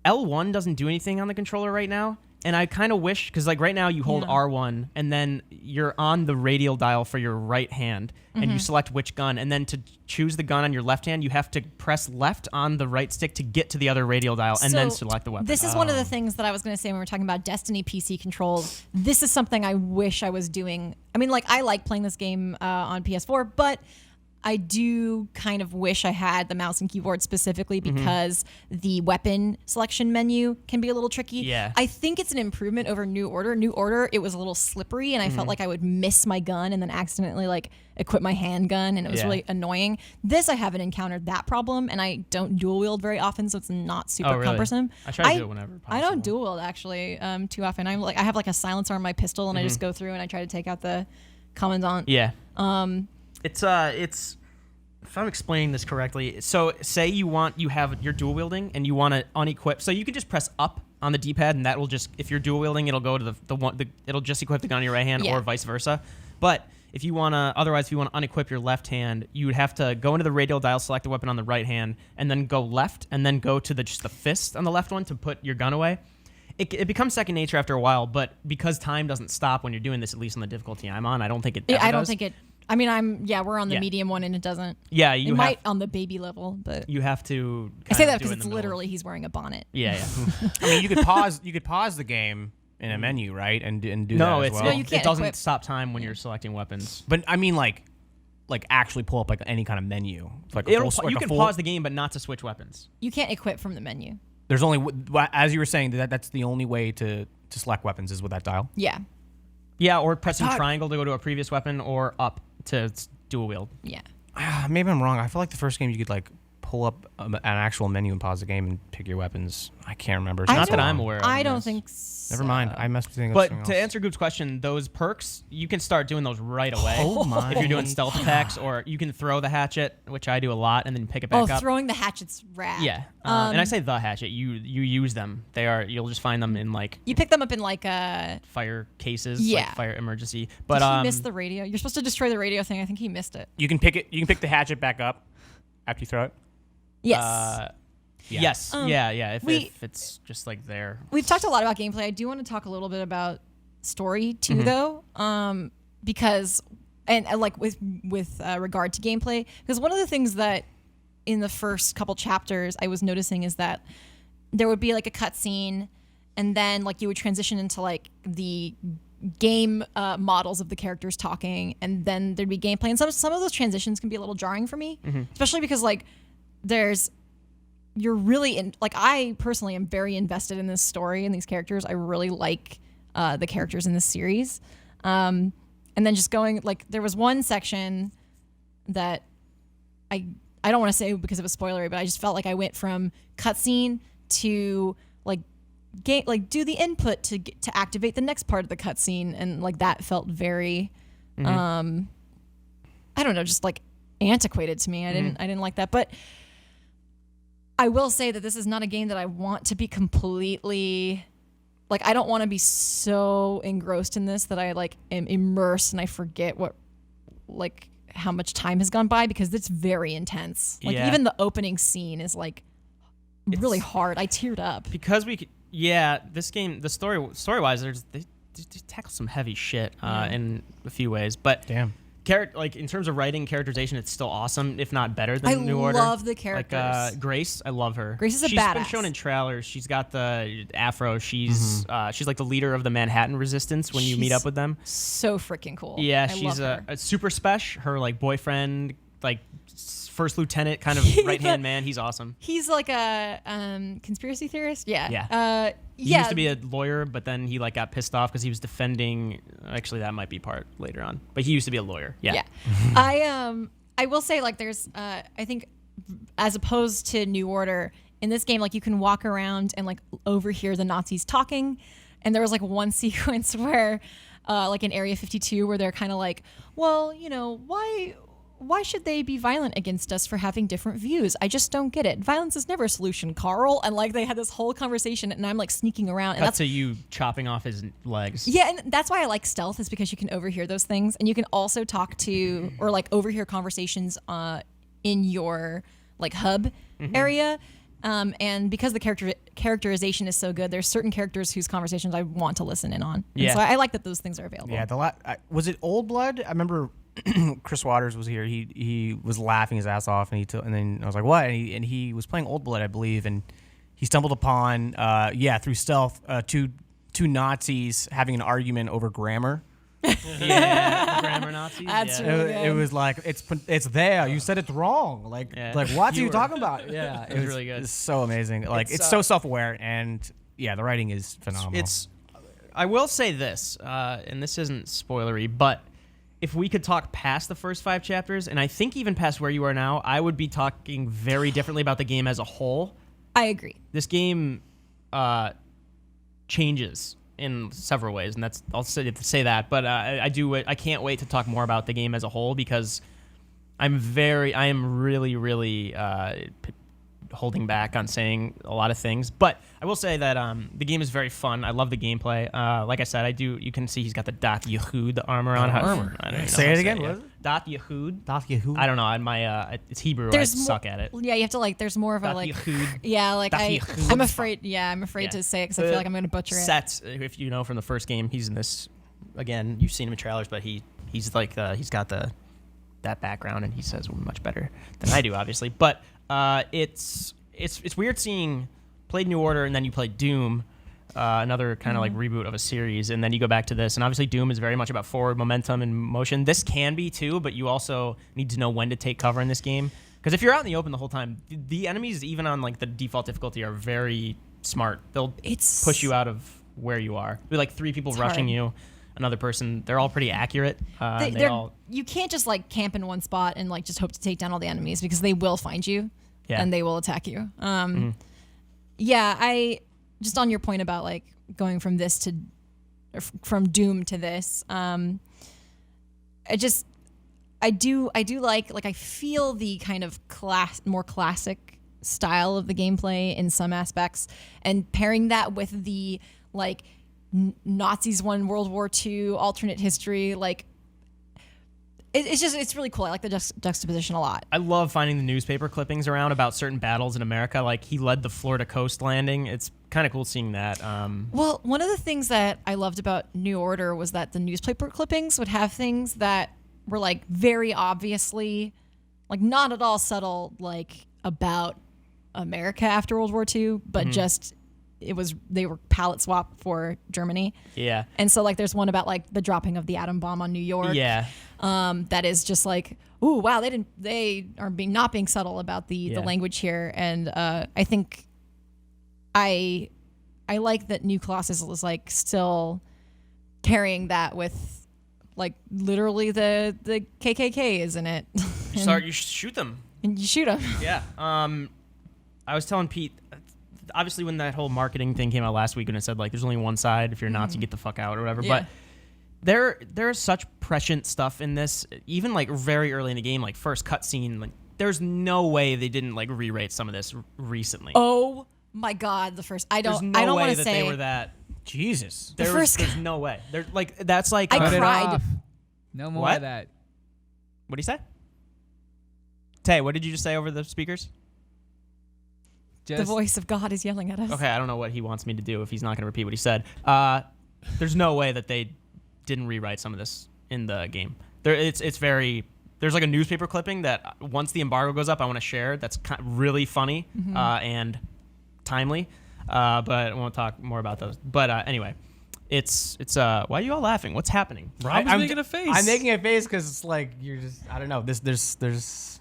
L1 doesn't do anything on the controller right now. And I kind of wish, because like right now you hold R1 and then you're on the radial dial for your right hand and you select which gun. And then to choose the gun on your left hand, you have to press left on the right stick to get to the other radial dial and then select the weapon. This is one of the things that I was going to say when we were talking about Destiny PC controls. This is something I wish I was doing. I mean, like I like playing this game on PS4, but I do kind of wish I had the mouse and keyboard specifically because the weapon selection menu can be a little tricky. Yeah. I think it's an improvement over New Order. New Order, it was a little slippery and I felt like I would miss my gun and then accidentally like equip my handgun and it was really annoying. This, I haven't encountered that problem and I don't dual wield very often, so it's not super cumbersome. I try to do it whenever possible. I don't dual wield actually too often. I have like a silencer on my pistol and I just go through and I try to take out the commandant. Yeah. It's if I'm explaining this correctly, so say you're dual wielding and you want to unequip, so you can just press up on the D-pad and that will just, if you're dual wielding, it'll go to it'll just equip the gun on your right hand or vice versa. But if you want to unequip your left hand, you would have to go into the radial dial, select the weapon on the right hand, and then go left, and then go to just the fist on the left one to put your gun away. It becomes second nature after a while, but because time doesn't stop when you're doing this, at least on the difficulty I'm on, I don't think it ever does. I mean, we're on the medium one and it doesn't. Yeah, it might on the baby level, but you have to. I say that because it's literally he's wearing a bonnet. Yeah. I mean, you could pause the game in a menu, right, and do that as well. No, you can't. It doesn't stop time when you're selecting weapons. But I mean, like actually pull up like any kind of menu. Like you can pause the game, but not to switch weapons. You can't equip from the menu. There's only, as you were saying, that's the only way to select weapons is with that dial. Yeah. Yeah, or pressing triangle to go to a previous weapon, or up to dual wield. Yeah. Maybe I'm wrong. I feel like the first game you could like pull up an actual menu and pause the game and pick your weapons. I can't remember. Not that I'm aware of. I don't think so. Never mind. I must be thinking But of to answer Goop's question, those perks, you can start doing those right away. Oh my. If you're doing stealth attacks, or you can throw the hatchet, which I do a lot, and then pick it back up. Throwing the hatchet's rad. Yeah. And I say the hatchet. You use them. You'll just find them in like... You pick them up in like fire cases, yeah. like fire emergency. But Did he miss the radio? You're supposed to destroy the radio thing. I think he missed it. You can pick it. You can pick the hatchet back up after you throw it. Yes. Yes. Yeah. If it's just like there. We've talked a lot about gameplay. I do want to talk a little bit about story too, though, because like with regard to gameplay, because one of the things that in the first couple chapters I was noticing is that there would be like a cutscene, and then like you would transition into like the game models of the characters talking, and then there'd be gameplay, and some of those transitions can be a little jarring for me, especially because like you're really in, like, I personally am very invested in this story and these characters. I really like the characters in this series. And then just going, like, there was one section that I don't want to say because it was spoilery, but I just felt like I went from cutscene to like do the input to activate the next part of the cutscene, and like that felt very I don't know, just like antiquated to me. I didn't like that. But I will say that this is not a game that I want to be completely, like, I don't want to be so engrossed in this that I like am immersed and I forget how much time has gone by, because it's very intense. Like even the opening scene is like really hard. I teared up because this game, the story wise, they tackle some heavy shit in a few ways, but damn. Like in terms of writing, characterization, it's still awesome, if not better than New Order. I love the characters. Like Grace, I love her. Grace is a badass. She's been shown in trailers. She's got the afro. She's like the leader of the Manhattan Resistance when you meet up with them. So freaking cool. Yeah, she's a super special. Her like boyfriend, like first lieutenant, kind of right hand man. He's awesome. He's like a conspiracy theorist. Yeah. Yeah. He used to be a lawyer, but then he like got pissed off because he was defending. Actually, that might be part later on. But he used to be a lawyer. Yeah. I will say, like, there's I think as opposed to New Order, in this game, like you can walk around and like overhear the Nazis talking. And there was like one sequence where, like in Area 52, where they're kind of like, well, you know, why should they be violent against us for having different views? I just don't get it. Violence is never a solution, Carl. And like they had this whole conversation, and I'm like sneaking around. And Cut to you chopping off his legs. yeah, and that's why I like stealth, is because you can overhear those things, and you can also talk to or like overhear conversations in your like hub area. And because the characterization is so good, there's certain characters whose conversations I want to listen in on. Yeah. And so I like that those things are available. Yeah, was it Old Blood? I remember Chris Waters was here. He was laughing his ass off, and and then I was like, "What?" And he was playing Old Blood, I believe, and he stumbled upon through stealth two Nazis having an argument over grammar. Yeah, the grammar Nazis. That's yeah. really It was like it's there. You said it wrong. Like what are you talking about? Yeah, it was really good. It's so amazing. Like it's so self-aware, and yeah, the writing is phenomenal. I will say this, and this isn't spoilery, but if we could talk past the first 5 chapters, and I think even past where you are now, I would be talking very differently about the game as a whole. I agree. This game changes in several ways, and I'll say that. But I can't wait to talk more about the game as a whole, because I am really holding back on saying a lot of things. But I will say that the game is very fun. I love the gameplay. Like I said, you can see he's got the Dat Yehud armor on. I don't even know Say how it to again. it. What is it? Dat Yehud. Dat Yehud. I don't know. It's Hebrew. I suck at it. Yeah, you have to like. There's more of a Dat like. Yehud. Yeah, like Dat I'm Yehud. afraid. Yeah, I'm afraid to say it because I The feel like I'm going to butcher it. Set, if you know from the first game, he's in this. Again, you've seen him in trailers, but he's like he's got that background, and he says much better than I do, obviously. But it's weird seeing played New Order and then you played Doom, another kind of like reboot of a series, and then you go back to this, and obviously Doom is very much about forward momentum and motion. This can be too, but you also need to know when to take cover in this game, because if you're out in the open the whole time, the enemies, even on like the default difficulty, are very smart. They'll push you out of where you are. There'll be like 3 people rushing you, another person. They're all pretty accurate. You can't just like camp in one spot and like just hope to take down all the enemies, because they will find you. Yeah. And they will attack you. Yeah, I just on your point about like going from this to from Doom to this. I do like I feel the kind of more classic style of the gameplay in some aspects, and pairing that with the like Nazis won World War II alternate history, like. It's really cool. I like the juxtaposition a lot. I love finding the newspaper clippings around about certain battles in America. Like he led the Florida coast landing. It's kind of cool seeing that. Well, one of the things that I loved about New Order was that the newspaper clippings would have things that were like very obviously, like not at all subtle, like about America after World War II, but just they wthey palette swap for Germany. Yeah. And so like there's one about like the dropping of the atom bomb on New York. Yeah. That is just like, ooh, wow, they are not being subtle about the language here. And I think I like that New Colossus is like still carrying that with like literally the KKK is in it. You shoot them. And you shoot them. Yeah. I was telling Pete, obviously when that whole marketing thing came out last week and it said like there's only one side, if you're a Nazi, get the fuck out or whatever. Yeah. But there's such prescient stuff in this, even like very early in the game, like first cutscene, like there's no way they didn't like re-rate some of this recently. Oh my God, the first I don't want to say they were that. Jesus. There's no way. They're like that's like I Cut it cried. off. No more What? of that. What do you say? Tay, what did you just say over the speakers? The voice of God is yelling at us. Okay, I don't know what he wants me to do if he's not going to repeat what he said. There's no way that they didn't rewrite some of this in the game. It's very. There's like a newspaper clipping that once the embargo goes up, I want to share. That's really funny and timely. But I won't talk more about those. But anyway, it's. Why are you all laughing? What's happening? Rob's making a face. I'm making a face because it's like you're just. I don't know. There's.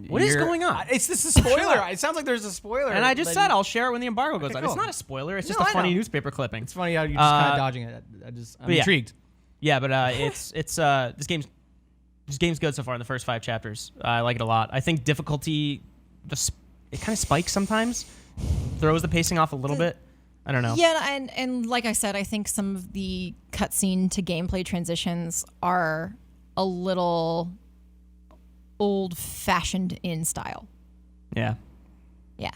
What is going on? It's a spoiler. It sounds like there's a spoiler. And I just said I'll share it when the embargo goes Okay, up. cool. It's not a spoiler. It's just No, a I funny know. newspaper clipping. It's funny how you're just kind of dodging it. I'm yeah. intrigued. Yeah, but this game's good so far in the first 5 chapters. I like it a lot. I think difficulty, it kind of spikes sometimes, throws the pacing off a little bit. I don't know. Yeah, and like I said, I think some of the cutscene to gameplay transitions are a little old-fashioned in style. Yeah. Yeah.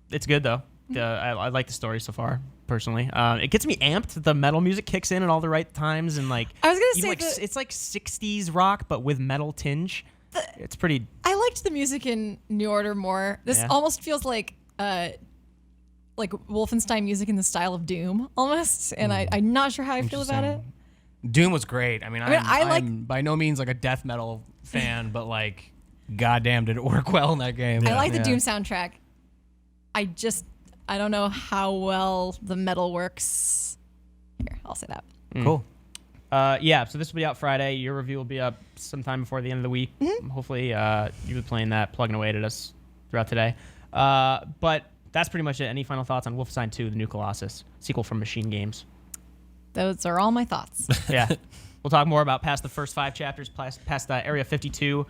It's good though. I like the story so far. Personally, it gets me amped. The metal music kicks in at all the right times, and like I was gonna even say like, it's like 60s rock, but with metal tinge. It's pretty. I liked the music in New Order more. This almost feels like Wolfenstein music in the style of Doom, almost. And I'm not sure how I feel about it. Doom was great. I mean, I I'm by no means like a death metal fan, but like, goddamn, did it work well in that game? I like the Doom soundtrack. I don't know how well the metal works. Here, I'll say that. Cool. Yeah, so this will be out Friday. Your review will be up sometime before the end of the week. Hopefully, you'll be playing that, plugging away at us throughout today. But that's pretty much it. Any final thoughts on Wolfenstein 2, the new Colossus, sequel from Machine Games? Those are all my thoughts. Yeah. We'll talk more about past the first 5 chapters, past Area 52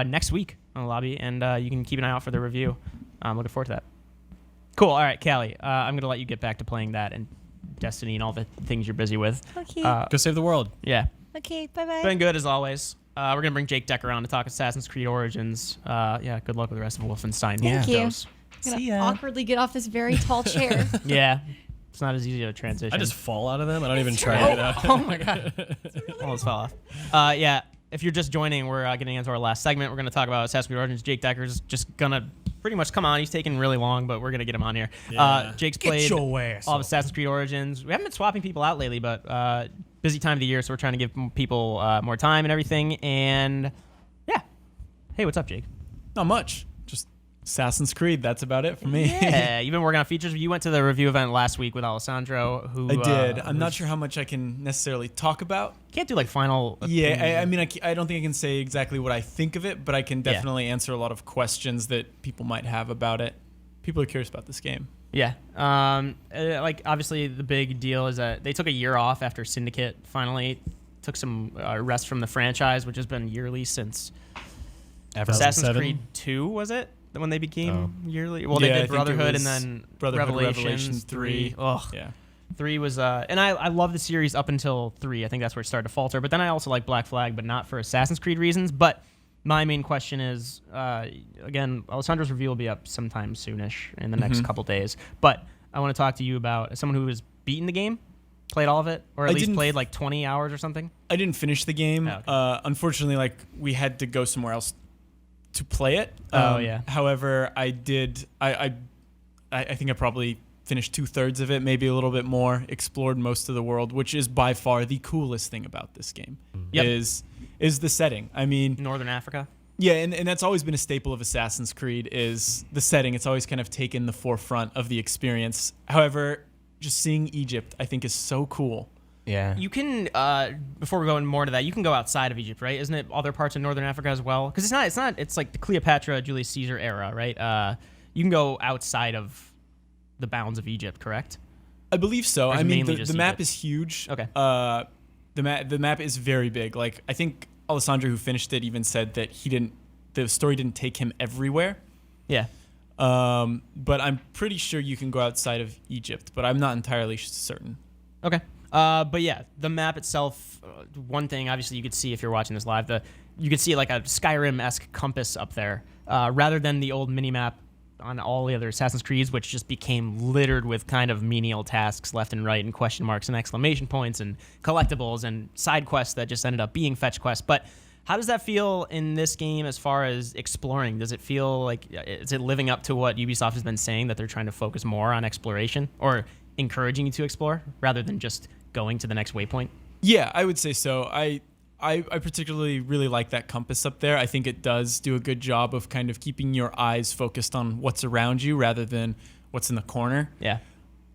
next week on the lobby, and you can keep an eye out for the review. I'm looking forward to that. Cool. All right, Callie, I'm going to let you get back to playing that and Destiny and all the things you're busy with. Okay. Go save the world. Yeah. Okay, bye-bye. Been good as always. We're going to bring Jake Decker on to talk Assassin's Creed Origins. Yeah, good luck with the rest of Wolfenstein. Thank you. Goes. I'm going to awkwardly get off this very tall chair. Yeah. It's not as easy to transition. I just fall out of them. I don't even try to get out. Oh my god. Almost fell off. Yeah, if you're just joining, we're getting into our last segment. We're going to talk about Assassin's Creed Origins. Jake Decker's just going to pretty much come on. He's taking really long, but we're going to get him on here. Yeah. Jake's played your ass all of up. Assassin's Creed Origins. We haven't been swapping people out lately, but busy time of the year, so we're trying to give people more time and everything. And yeah. Hey, what's up, Jake? Not much. Just Assassin's Creed. That's about it for me. Yeah, you've been working on features. You went to the review event last week with Alessandro, who I did. I'm not sure how much I can necessarily talk about. Can't do like final. Yeah, I mean, I don't think I can say exactly what I think of it, but I can definitely answer a lot of questions that people might have about it. People are curious about this game. Yeah. Like, obviously, the big deal is that they took a year off after Syndicate finally took some rest from the franchise, which has been yearly since Assassin's 2007? Creed 2, was it? When they became yearly? Well, Yeah, they I did think it Brotherhood and was then Brotherhood, Revelations 3. Ugh. Yeah. 3 was, and I love the series up until 3. I think that's where it started to falter. But then I also like Black Flag, but not for Assassin's Creed reasons. But my main question is, again, Alessandro's review will be up sometime soonish in the next couple days. But I want to talk to you about someone who has beaten the game, played all of it, or at least played like 20 hours or something. I didn't finish the game. Oh, okay. Unfortunately, like we had to go somewhere else to play it. Yeah. However, I did. I think I probably finished 2/3 of it, maybe a little bit more. Explored most of the world, which is by far the coolest thing about this game. Yep. Is the setting. I mean, Northern Africa. yeah, and that's always been a staple of Assassin's Creed is the setting. It's always kind of taken the forefront of the experience. However, just seeing Egypt, I think, is so cool. Yeah. You can, before we go more into that, you can go outside of Egypt, right? Isn't it other parts of Northern Africa as well? Because it's like the Cleopatra, Julius Caesar era, right? You can go outside of the bounds of Egypt, correct? I believe so. Or is I it mean, mainly the just map Egypt? is huge. Okay. The map is very big. Like, I think Alessandro, who finished it, even said that the story didn't take him everywhere. Yeah. But I'm pretty sure you can go outside of Egypt, but I'm not entirely certain. Okay. But yeah, the map itself, one thing obviously you could see if you're watching this live, you could see like a Skyrim-esque compass up there, rather than the old mini-map on all the other Assassin's Creeds, which just became littered with kind of menial tasks left and right and question marks and exclamation points and collectibles and side quests that just ended up being fetch quests. But how does that feel in this game as far as exploring? Does it feel like, is it living up to what Ubisoft has been saying, that they're trying to focus more on exploration or encouraging you to explore rather than just going to the next waypoint? Yeah, I would say so. I particularly really like that compass up there. I think it does do a good job of kind of keeping your eyes focused on what's around you rather than what's in the corner. Yeah.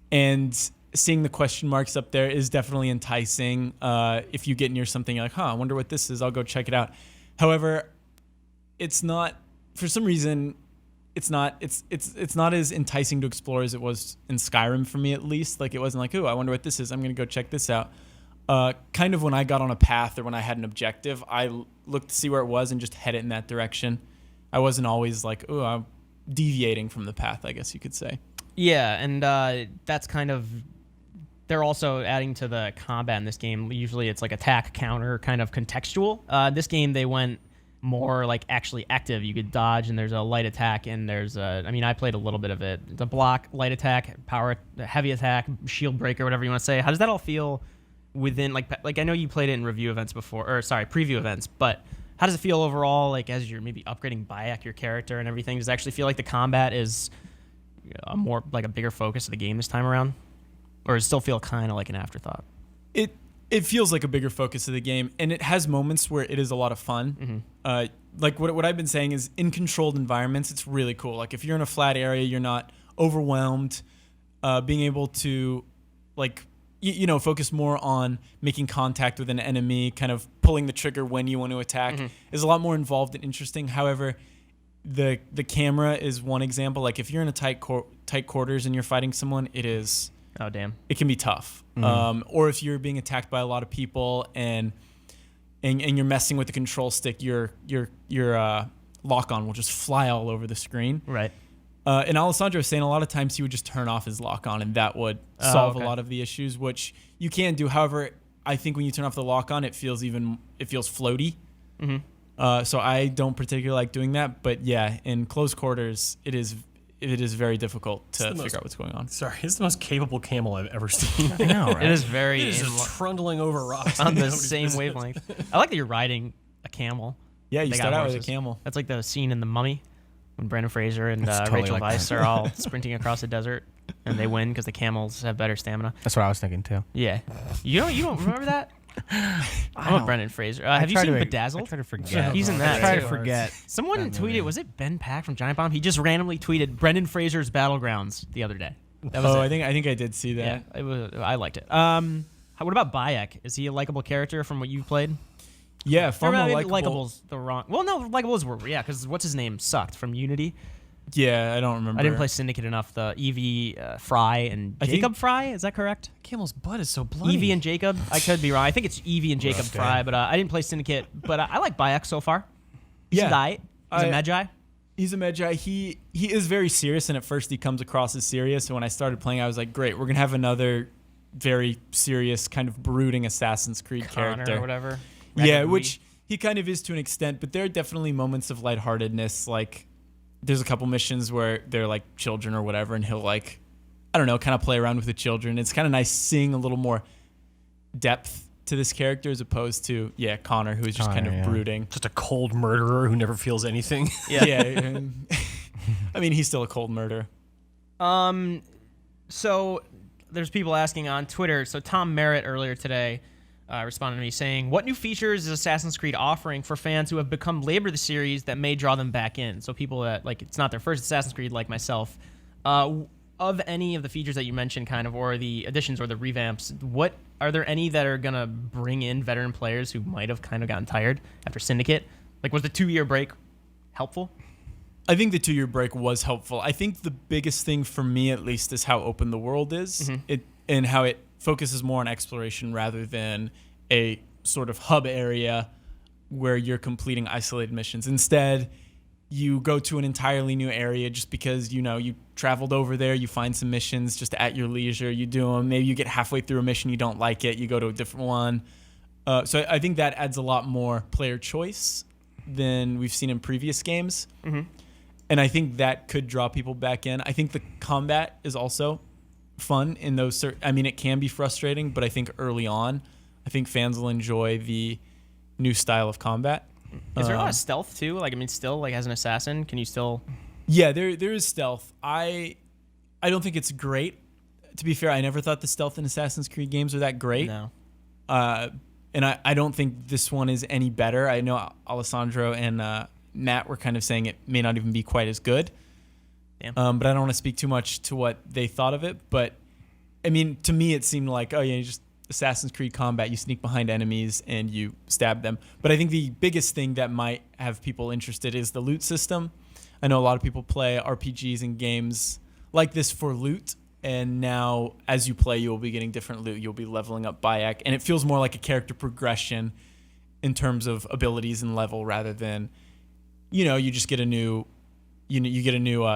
And seeing the question marks up there is definitely enticing. If you get near something, you're like, I wonder what this is. I'll go check it out. However, it's not, for some reason, it's not as enticing to explore as it was in Skyrim for me, at least. Like, it wasn't like, I wonder what this is. I'm going to go check this out. Kind of when I got on a path or when I had an objective, I looked to see where it was and just head it in that direction. I wasn't always like, oh, I'm deviating from the path, I guess you could say. Yeah, and that's kind of. They're also adding to the combat in this game. Usually it's like attack, counter, kind of contextual. This game, they went more like actually active. You could dodge, and there's a light attack, and there's a. I mean, I played a little bit of it. It's a block, light attack, power, heavy attack, shield breaker, whatever you want to say. How does that all feel within like I know you played it in review events before, or sorry, preview events, but how does it feel overall? Like as you're maybe upgrading Bayek, your character, and everything, does it actually feel like the combat is a more like a bigger focus of the game this time around? Or does it still feel kind of like an afterthought? It feels like a bigger focus of the game, and it has moments where it is a lot of fun. Like what I've been saying is in controlled environments, it's really cool. Like if you're in a flat area, you're not overwhelmed. Being able to like focus more on making contact with an enemy, kind of pulling the trigger when you want to attack is a lot more involved and interesting. However, the camera is one example. Like if you're in a tight quarters and you're fighting someone, it is. Oh damn! It can be tough. Or if you're being attacked by a lot of people and you're messing with the control stick, your lock on will just fly all over the screen. Right. And Alessandro was saying a lot of times he would just turn off his lock on, and that would solve a lot of the issues, which you can do. However, I think when you turn off the lock on, it feels floaty. So I don't particularly like doing that. But yeah, in close quarters, it is very difficult to figure out what's going on. Sorry, it's the most capable camel I've ever seen. I know, right? It is very It is just trundling over rocks on the same wavelength. I like that you're riding a camel. Yeah, you They start got out with a horses. camel. That's like the scene in The Mummy when Brandon Fraser and It's totally Rachel like Weisz that. are all sprinting across the desert, and they win because the camels have better stamina. That's what I was thinking too. Yeah, you don't remember that? I'm a Brendan Fraser. Have you try seen to- Bedazzled? I try to forget. He's in that. I try to too. forget. Someone that movie. tweeted, was it Ben Pack from Giant Bomb? He just randomly tweeted Brendan Fraser's Battlegrounds the other day. That was it. I think I did see that. Yeah, I liked it. What about Bayek? Is he a likable character from what you've played? Yeah, far more maybe likable. likable's the wrong. Well, no, likables were because what's his name sucked from Unity. Yeah, I don't remember. I didn't play Syndicate enough. The Evie Fry and I think- Jacob Fry, is that correct? Camel's butt is so bloody. Evie and Jacob. I could be wrong. I think it's Evie and Jacob Rough Fry, day. but I didn't play Syndicate. But I like Bayek so far. He's Yeah. a diet. He's a Magi. He's a Magi. He is very serious, and at first he comes across as serious. And when I started playing, I was like, great, we're gonna have another very serious, kind of brooding Assassin's Creed Connor character. or whatever. Yeah, Ragged which he kind of is to an extent, but there are definitely moments of lightheartedness. Like, there's a couple missions where they're like children or whatever, and he'll like, I don't know, kind of play around with the children. It's kind of nice seeing a little more depth to this character as opposed to Connor, who is just kind of Connor, yeah. brooding. Just a cold murderer who never feels anything. Yeah. I mean, he's still a cold murderer. So there's people asking on Twitter. So Tom Merritt earlier today responded to me saying, what new features is Assassin's Creed offering for fans who have become labor the series that may draw them back in? So people that, like, it's not their first Assassin's Creed, like myself. Of any of the features that you mentioned, kind of, or the additions or the revamps, what are there any that are going to bring in veteran players who might have kind of gotten tired after Syndicate? Like, was the 2-year break helpful? I think the 2-year break was helpful. I think the biggest thing for me, at least, is how open the world is. And how it focuses more on exploration rather than a sort of hub area where you're completing isolated missions. Instead, you go to an entirely new area just because, you traveled over there, you find some missions just at your leisure, you do them. Maybe you get halfway through a mission, you don't like it, you go to a different one. So I think that adds a lot more player choice than we've seen in previous games. And I think that could draw people back in. I think the combat is also fun in those it can be frustrating, but I think early on, I think fans will enjoy the new style of combat. Is there a lot of stealth too? Like, I mean, still, like, as an assassin, can you still? Yeah, there is stealth. I don't think it's great. To be fair, I never thought the stealth in Assassin's Creed games were that great. No. And I don't think this one is any better. I know Alessandro and Matt were kind of saying it may not even be quite as good. Damn. But I don't want to speak too much to what they thought of it. But, I mean, to me, it seemed like, you just Assassin's Creed combat, you sneak behind enemies and you stab them. But I think the biggest thing that might have people interested is the loot system. I know a lot of people play RPGs and games like this for loot. And now, as you play, you'll be getting different loot. You'll be leveling up Bayek. And it feels more like a character progression in terms of abilities and level rather than you just get a new, you get a new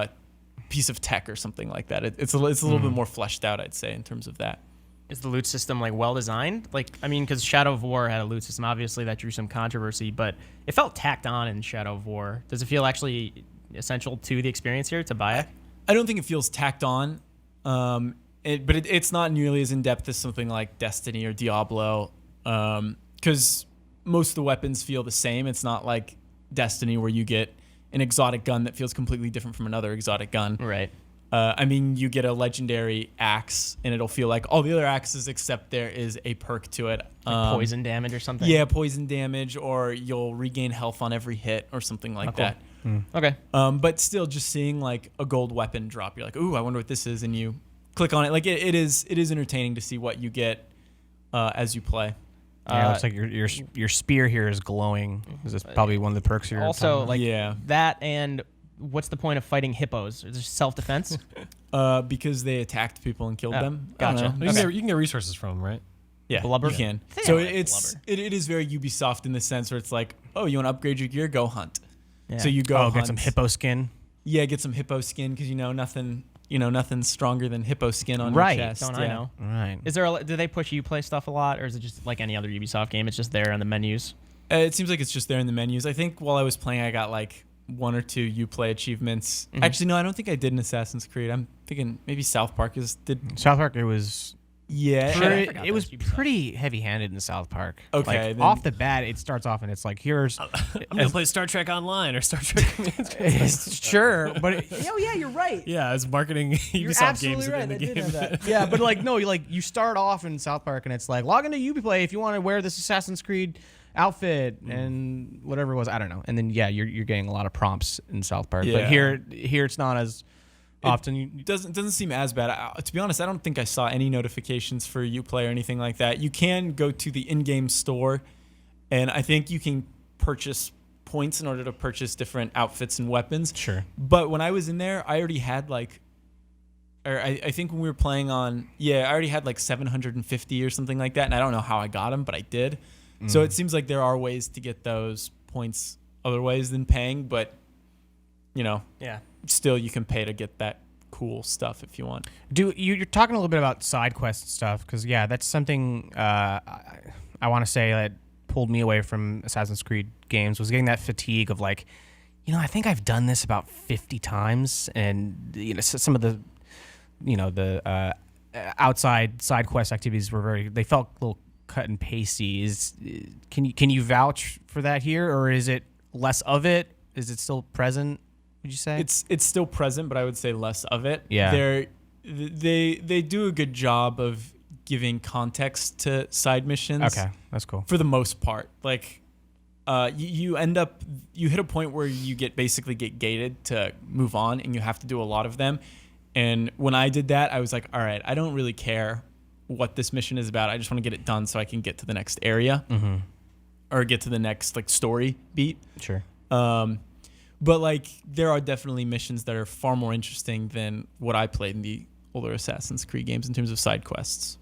piece of tech or something like that. It's a little bit more fleshed out, I'd say, in terms of that. Is the loot system like well designed? Like, I mean, because Shadow of War had a loot system, obviously that drew some controversy, but it felt tacked on in Shadow of War. Does it feel actually essential to the experience here to buy it? I don't think it feels tacked on, but it's not nearly as in depth as something like Destiny or Diablo, because most of the weapons feel the same. It's not like Destiny where you get an exotic gun that feels completely different from another exotic gun. Right. I mean, you get a legendary axe, and it'll feel like all the other axes, except there is a perk to it. Like poison damage or something? Yeah, poison damage, or you'll regain health on every hit or something like cool. that. Okay. But still, just seeing like a gold weapon drop, you're like, ooh, I wonder what this is, and you click on it. Like it is entertaining to see what you get as you play. Yeah, it looks like your spear here is glowing. This is probably one of the perks here. Also, like Yeah. that, and what's the point of fighting hippos? Is it self-defense? Because they attacked people and killed them. I don't gotcha. know. You can get resources from them, right? Yeah, Blubber? you can. I think So I like it is very Ubisoft in the sense where it's like, oh, you want to upgrade your gear? Go hunt. Yeah. So you go Oh, hunt. get some hippo skin. Yeah, get some hippo skin because nothing's stronger than hippo skin on Right. your chest. Don't yeah. I know? Right. Is there? Do they push Uplay stuff a lot, or is it just like any other Ubisoft game? It's just there on the menus. It seems like it's just there in the menus. I think while I was playing, I got like one or two Uplay achievements. Actually, no, I don't think I did in Assassin's Creed. I'm thinking maybe South Park did. South Park, it was Yeah. Shit, I it, forgot it was that was Ubisoft. pretty heavy-handed in South Park. Okay, Like, then- off the bat, it starts off and it's like, here's I'm gonna play Star Trek Online or Star Trek. sure, but oh yeah, you're right. Yeah, it's marketing You're Ubisoft absolutely games right. within the I did game. know that. Yeah, but like no, you start off in South Park and it's like log into Uplay if you want to wear this Assassin's Creed outfit and whatever it was. I don't know. And then yeah, you're getting a lot of prompts in South Park. Yeah. But here it's not as often. It doesn't seem as bad. To be honest, I don't think I saw any notifications for Uplay or anything like that. You can go to the in-game store, and I think you can purchase points in order to purchase different outfits and weapons. Sure. But when I was in there, I already had like, or I think when we were playing on, I already had like 750 or something like that, and I don't know how I got them, but I did. So it seems like there are ways to get those points other ways than paying, but Yeah. still you can pay to get that cool stuff if you want. You're talking a little bit about side quest stuff because yeah, that's something I want to say that pulled me away from Assassin's Creed games was getting that fatigue of like, I think I've done this about 50 times, and some of the the outside side quest activities they felt a little cut and pasty. Can you vouch for that here, or is it less of it? Is it still present? Would you say It's still present, but I would say less of it. Yeah. They do a good job of giving context to side missions. Okay, that's cool. For the most part, like you hit a point where you basically get gated to move on, and you have to do a lot of them. And when I did that, I was like, all right, I don't really care what this mission is about. I just want to get it done so I can get to the next area or get to the next like story beat. Sure. But like there are definitely missions that are far more interesting than what I played in the older Assassin's Creed games in terms of side quests.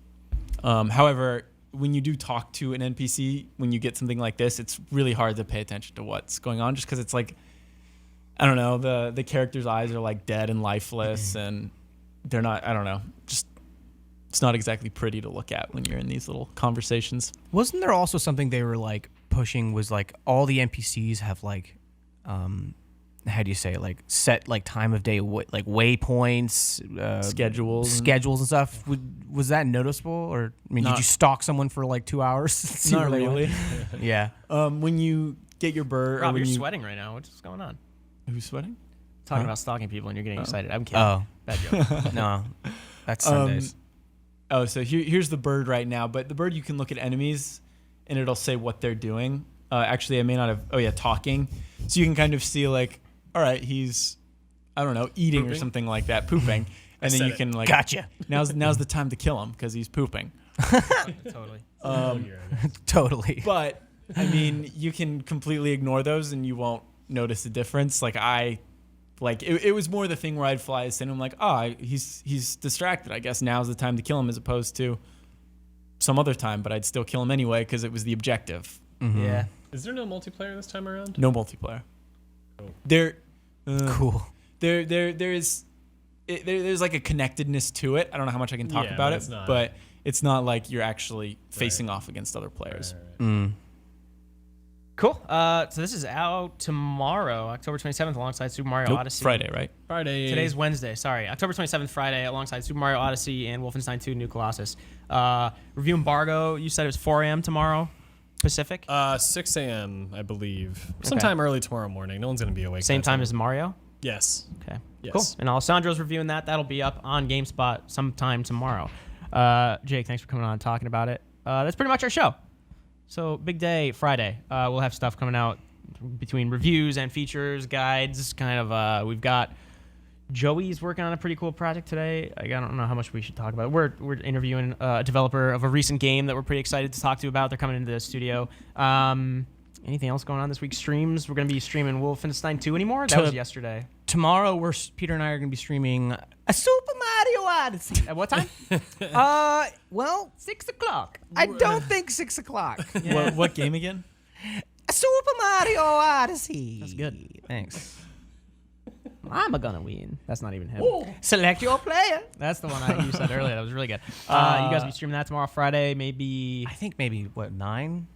However, when you do talk to an NPC, when you get something like this, it's really hard to pay attention to what's going on just because it's like, I don't know, the character's eyes are like dead and lifeless and they're not, I don't know, just it's not exactly pretty to look at when you're in these little conversations. Wasn't there also something they were like pushing was like all the NPCs have like how do you say it? Like set like time of day like waypoints, schedules and stuff. Was that noticeable, or did you stalk someone for like 2 hours? See Not where they really. went? Yeah. When you get your bird, Rob, or when you're you, sweating right now. What's going on? Who's sweating? Talking about stalking people and you're getting excited. I'm kidding. Oh Bad joke. no, that's Sundays. So here's the bird right now. But the bird, you can look at enemies, and it'll say what they're doing. Actually, I may not have. Oh yeah, talking. So you can kind of see like, all right, he's, I don't know, eating Pooping? or something like that, pooping, and then said you it. can like, Gotcha. Now's the time to kill him because he's pooping. Totally. Totally. But I mean, you can completely ignore those, and you won't notice the difference. Like it was more the thing where I'd fly a and I'm like, he's distracted. I guess now's the time to kill him, as opposed to some other time. But I'd still kill him anyway because it was the objective. Yeah. Is there no multiplayer this time around? No multiplayer. There, Cool. there's like a connectedness to it. I don't know how much I can talk Yeah, about but it, it's not. but it's not like you're actually facing off against other players. Cool. So this is out tomorrow, October 27th, alongside Super Mario Nope, Odyssey. Friday, right? Friday. Today's Wednesday. Sorry, October 27th, Friday, alongside Super Mario Odyssey and Wolfenstein 2: New Colossus. Review embargo. You said it was 4 a.m. tomorrow, Pacific. 6 a.m. I believe. Sometime early tomorrow morning. No one's gonna be awake. Same that time as Mario. Yes. Okay. Yes. Cool. And Alessandro's reviewing that. That'll be up on GameSpot sometime tomorrow. Jake, thanks for coming on and talking about it. That's pretty much our show. So big day Friday. We'll have stuff coming out between reviews and features, guides. Kind of. We've got Joey's working on a pretty cool project today. I don't know how much we should talk about. We're interviewing a developer of a recent game that we're pretty excited to talk to about. They're coming into the studio. Anything else going on this week? Streams. We're going to be streaming Wolfenstein 2 anymore. That was yesterday. Tomorrow, Peter and I are going to be streaming a Super Mario Odyssey. At what time? Well, 6 o'clock. I don't think 6 o'clock. What game again? A Super Mario Odyssey. That's good. Thanks. I'm gonna win. That's not even him. Select your player. That's the one you said earlier. That was really good. You guys will be streaming that tomorrow, Friday, maybe. I think maybe, 9?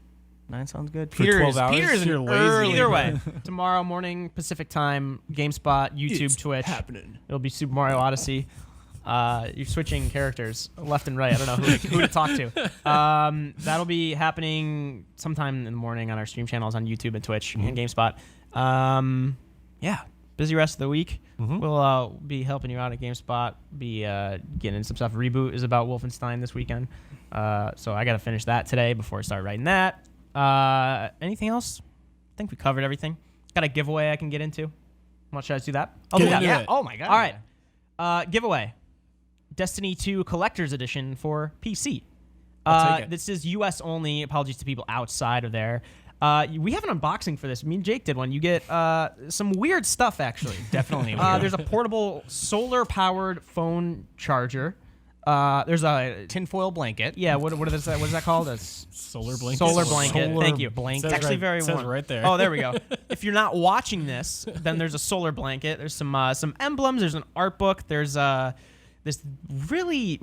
9 sounds good. For 12 hours? Peter's You're an lazy. early. Either way, tomorrow morning Pacific time, GameSpot, YouTube, Twitch. Happening. It'll be Super Mario Odyssey. You're switching characters left and right. I don't know who to talk to. That'll be happening sometime in the morning on our stream channels on YouTube and Twitch and GameSpot. Yeah, busy rest of the week. We'll be helping you out at GameSpot. Be getting some stuff. Reboot is about Wolfenstein this weekend. So I got to finish that today before I start writing that. Anything else? I think we covered everything. Got a giveaway I can get into. How should I do that? I'll Get do that. into Yeah. it. Oh my god. All right. Giveaway. Destiny 2 Collector's Edition for PC. I'll take it. This is US only. Apologies to people outside of there. We have an unboxing for this. Me and Jake did one. You get some weird stuff, actually. Definitely. There's a portable solar-powered phone charger. There's a tinfoil blanket. yeah. What is that? What is that called? A Solar blanket. solar blanket. Thank you. blanket. It's actually very says warm. right there. Oh, there we go. If you're not watching this, then there's a solar blanket. There's some emblems. There's an art book. There's this really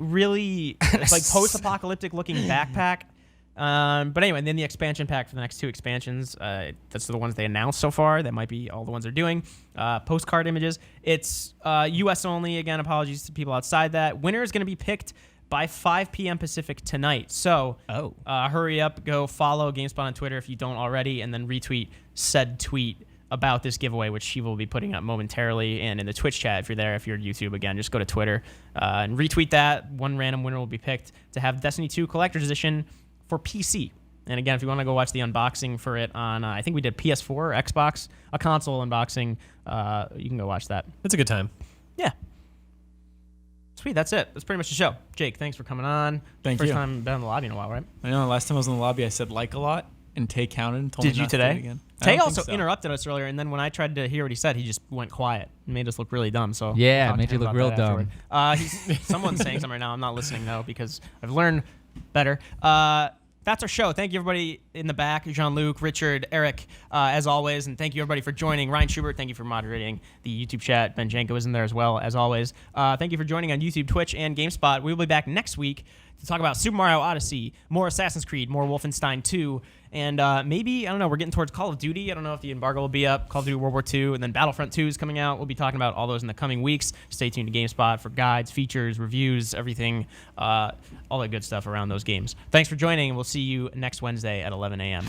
it's like post-apocalyptic looking backpack. But anyway, and then the expansion pack for the next 2 expansions. That's the ones they announced so far. That might be all the ones they're doing. Postcard images. It's U.S. only. Again, apologies to people outside that. Winner is going to be picked by 5 p.m. Pacific tonight. So hurry up. Go follow GameSpot on Twitter if you don't already, and then retweet said tweet about this giveaway, which she will be putting up momentarily, and in the Twitch chat if you're there. If you're YouTube, again, just go to Twitter and retweet that. One random winner will be picked to have Destiny 2 Collector's Edition for PC. And again, if you want to go watch the unboxing for it on, I think we did PS4 or Xbox, a console unboxing, you can go watch that. It's a good time. Yeah. Sweet, that's it. That's pretty much the show. Jake, thanks for coming on. Thank First you. time been in the lobby in a while, right? I know. Last time I was in the lobby, I said like a lot, and Tay counted and told me Did you not to do it today? again. I Tay don't also think so. interrupted us earlier, and then when I tried to hear what he said, he just went quiet and made us look really dumb. So Yeah, talk to made you him look about real that dumb. afterward. Someone's saying something right now. I'm not listening though because I've learned better. That's our show. Thank you everybody in the back, Jean-Luc, Richard, Eric, as always, and thank you everybody for joining. Ryan Schubert, thank you for moderating the YouTube chat. Ben Janko is in there as well, as always. Thank you for joining on YouTube, Twitch, and GameSpot. We will be back next week to talk about Super Mario Odyssey, more Assassin's Creed, more Wolfenstein 2, and maybe, I don't know, we're getting towards Call of Duty. I don't know if the embargo will be up. Call of Duty World War II, and then Battlefront 2 is coming out. We'll be talking about all those in the coming weeks. Stay tuned to GameSpot for guides, features, reviews, everything, all that good stuff around those games. Thanks for joining, and we'll see you next Wednesday at 11 a.m.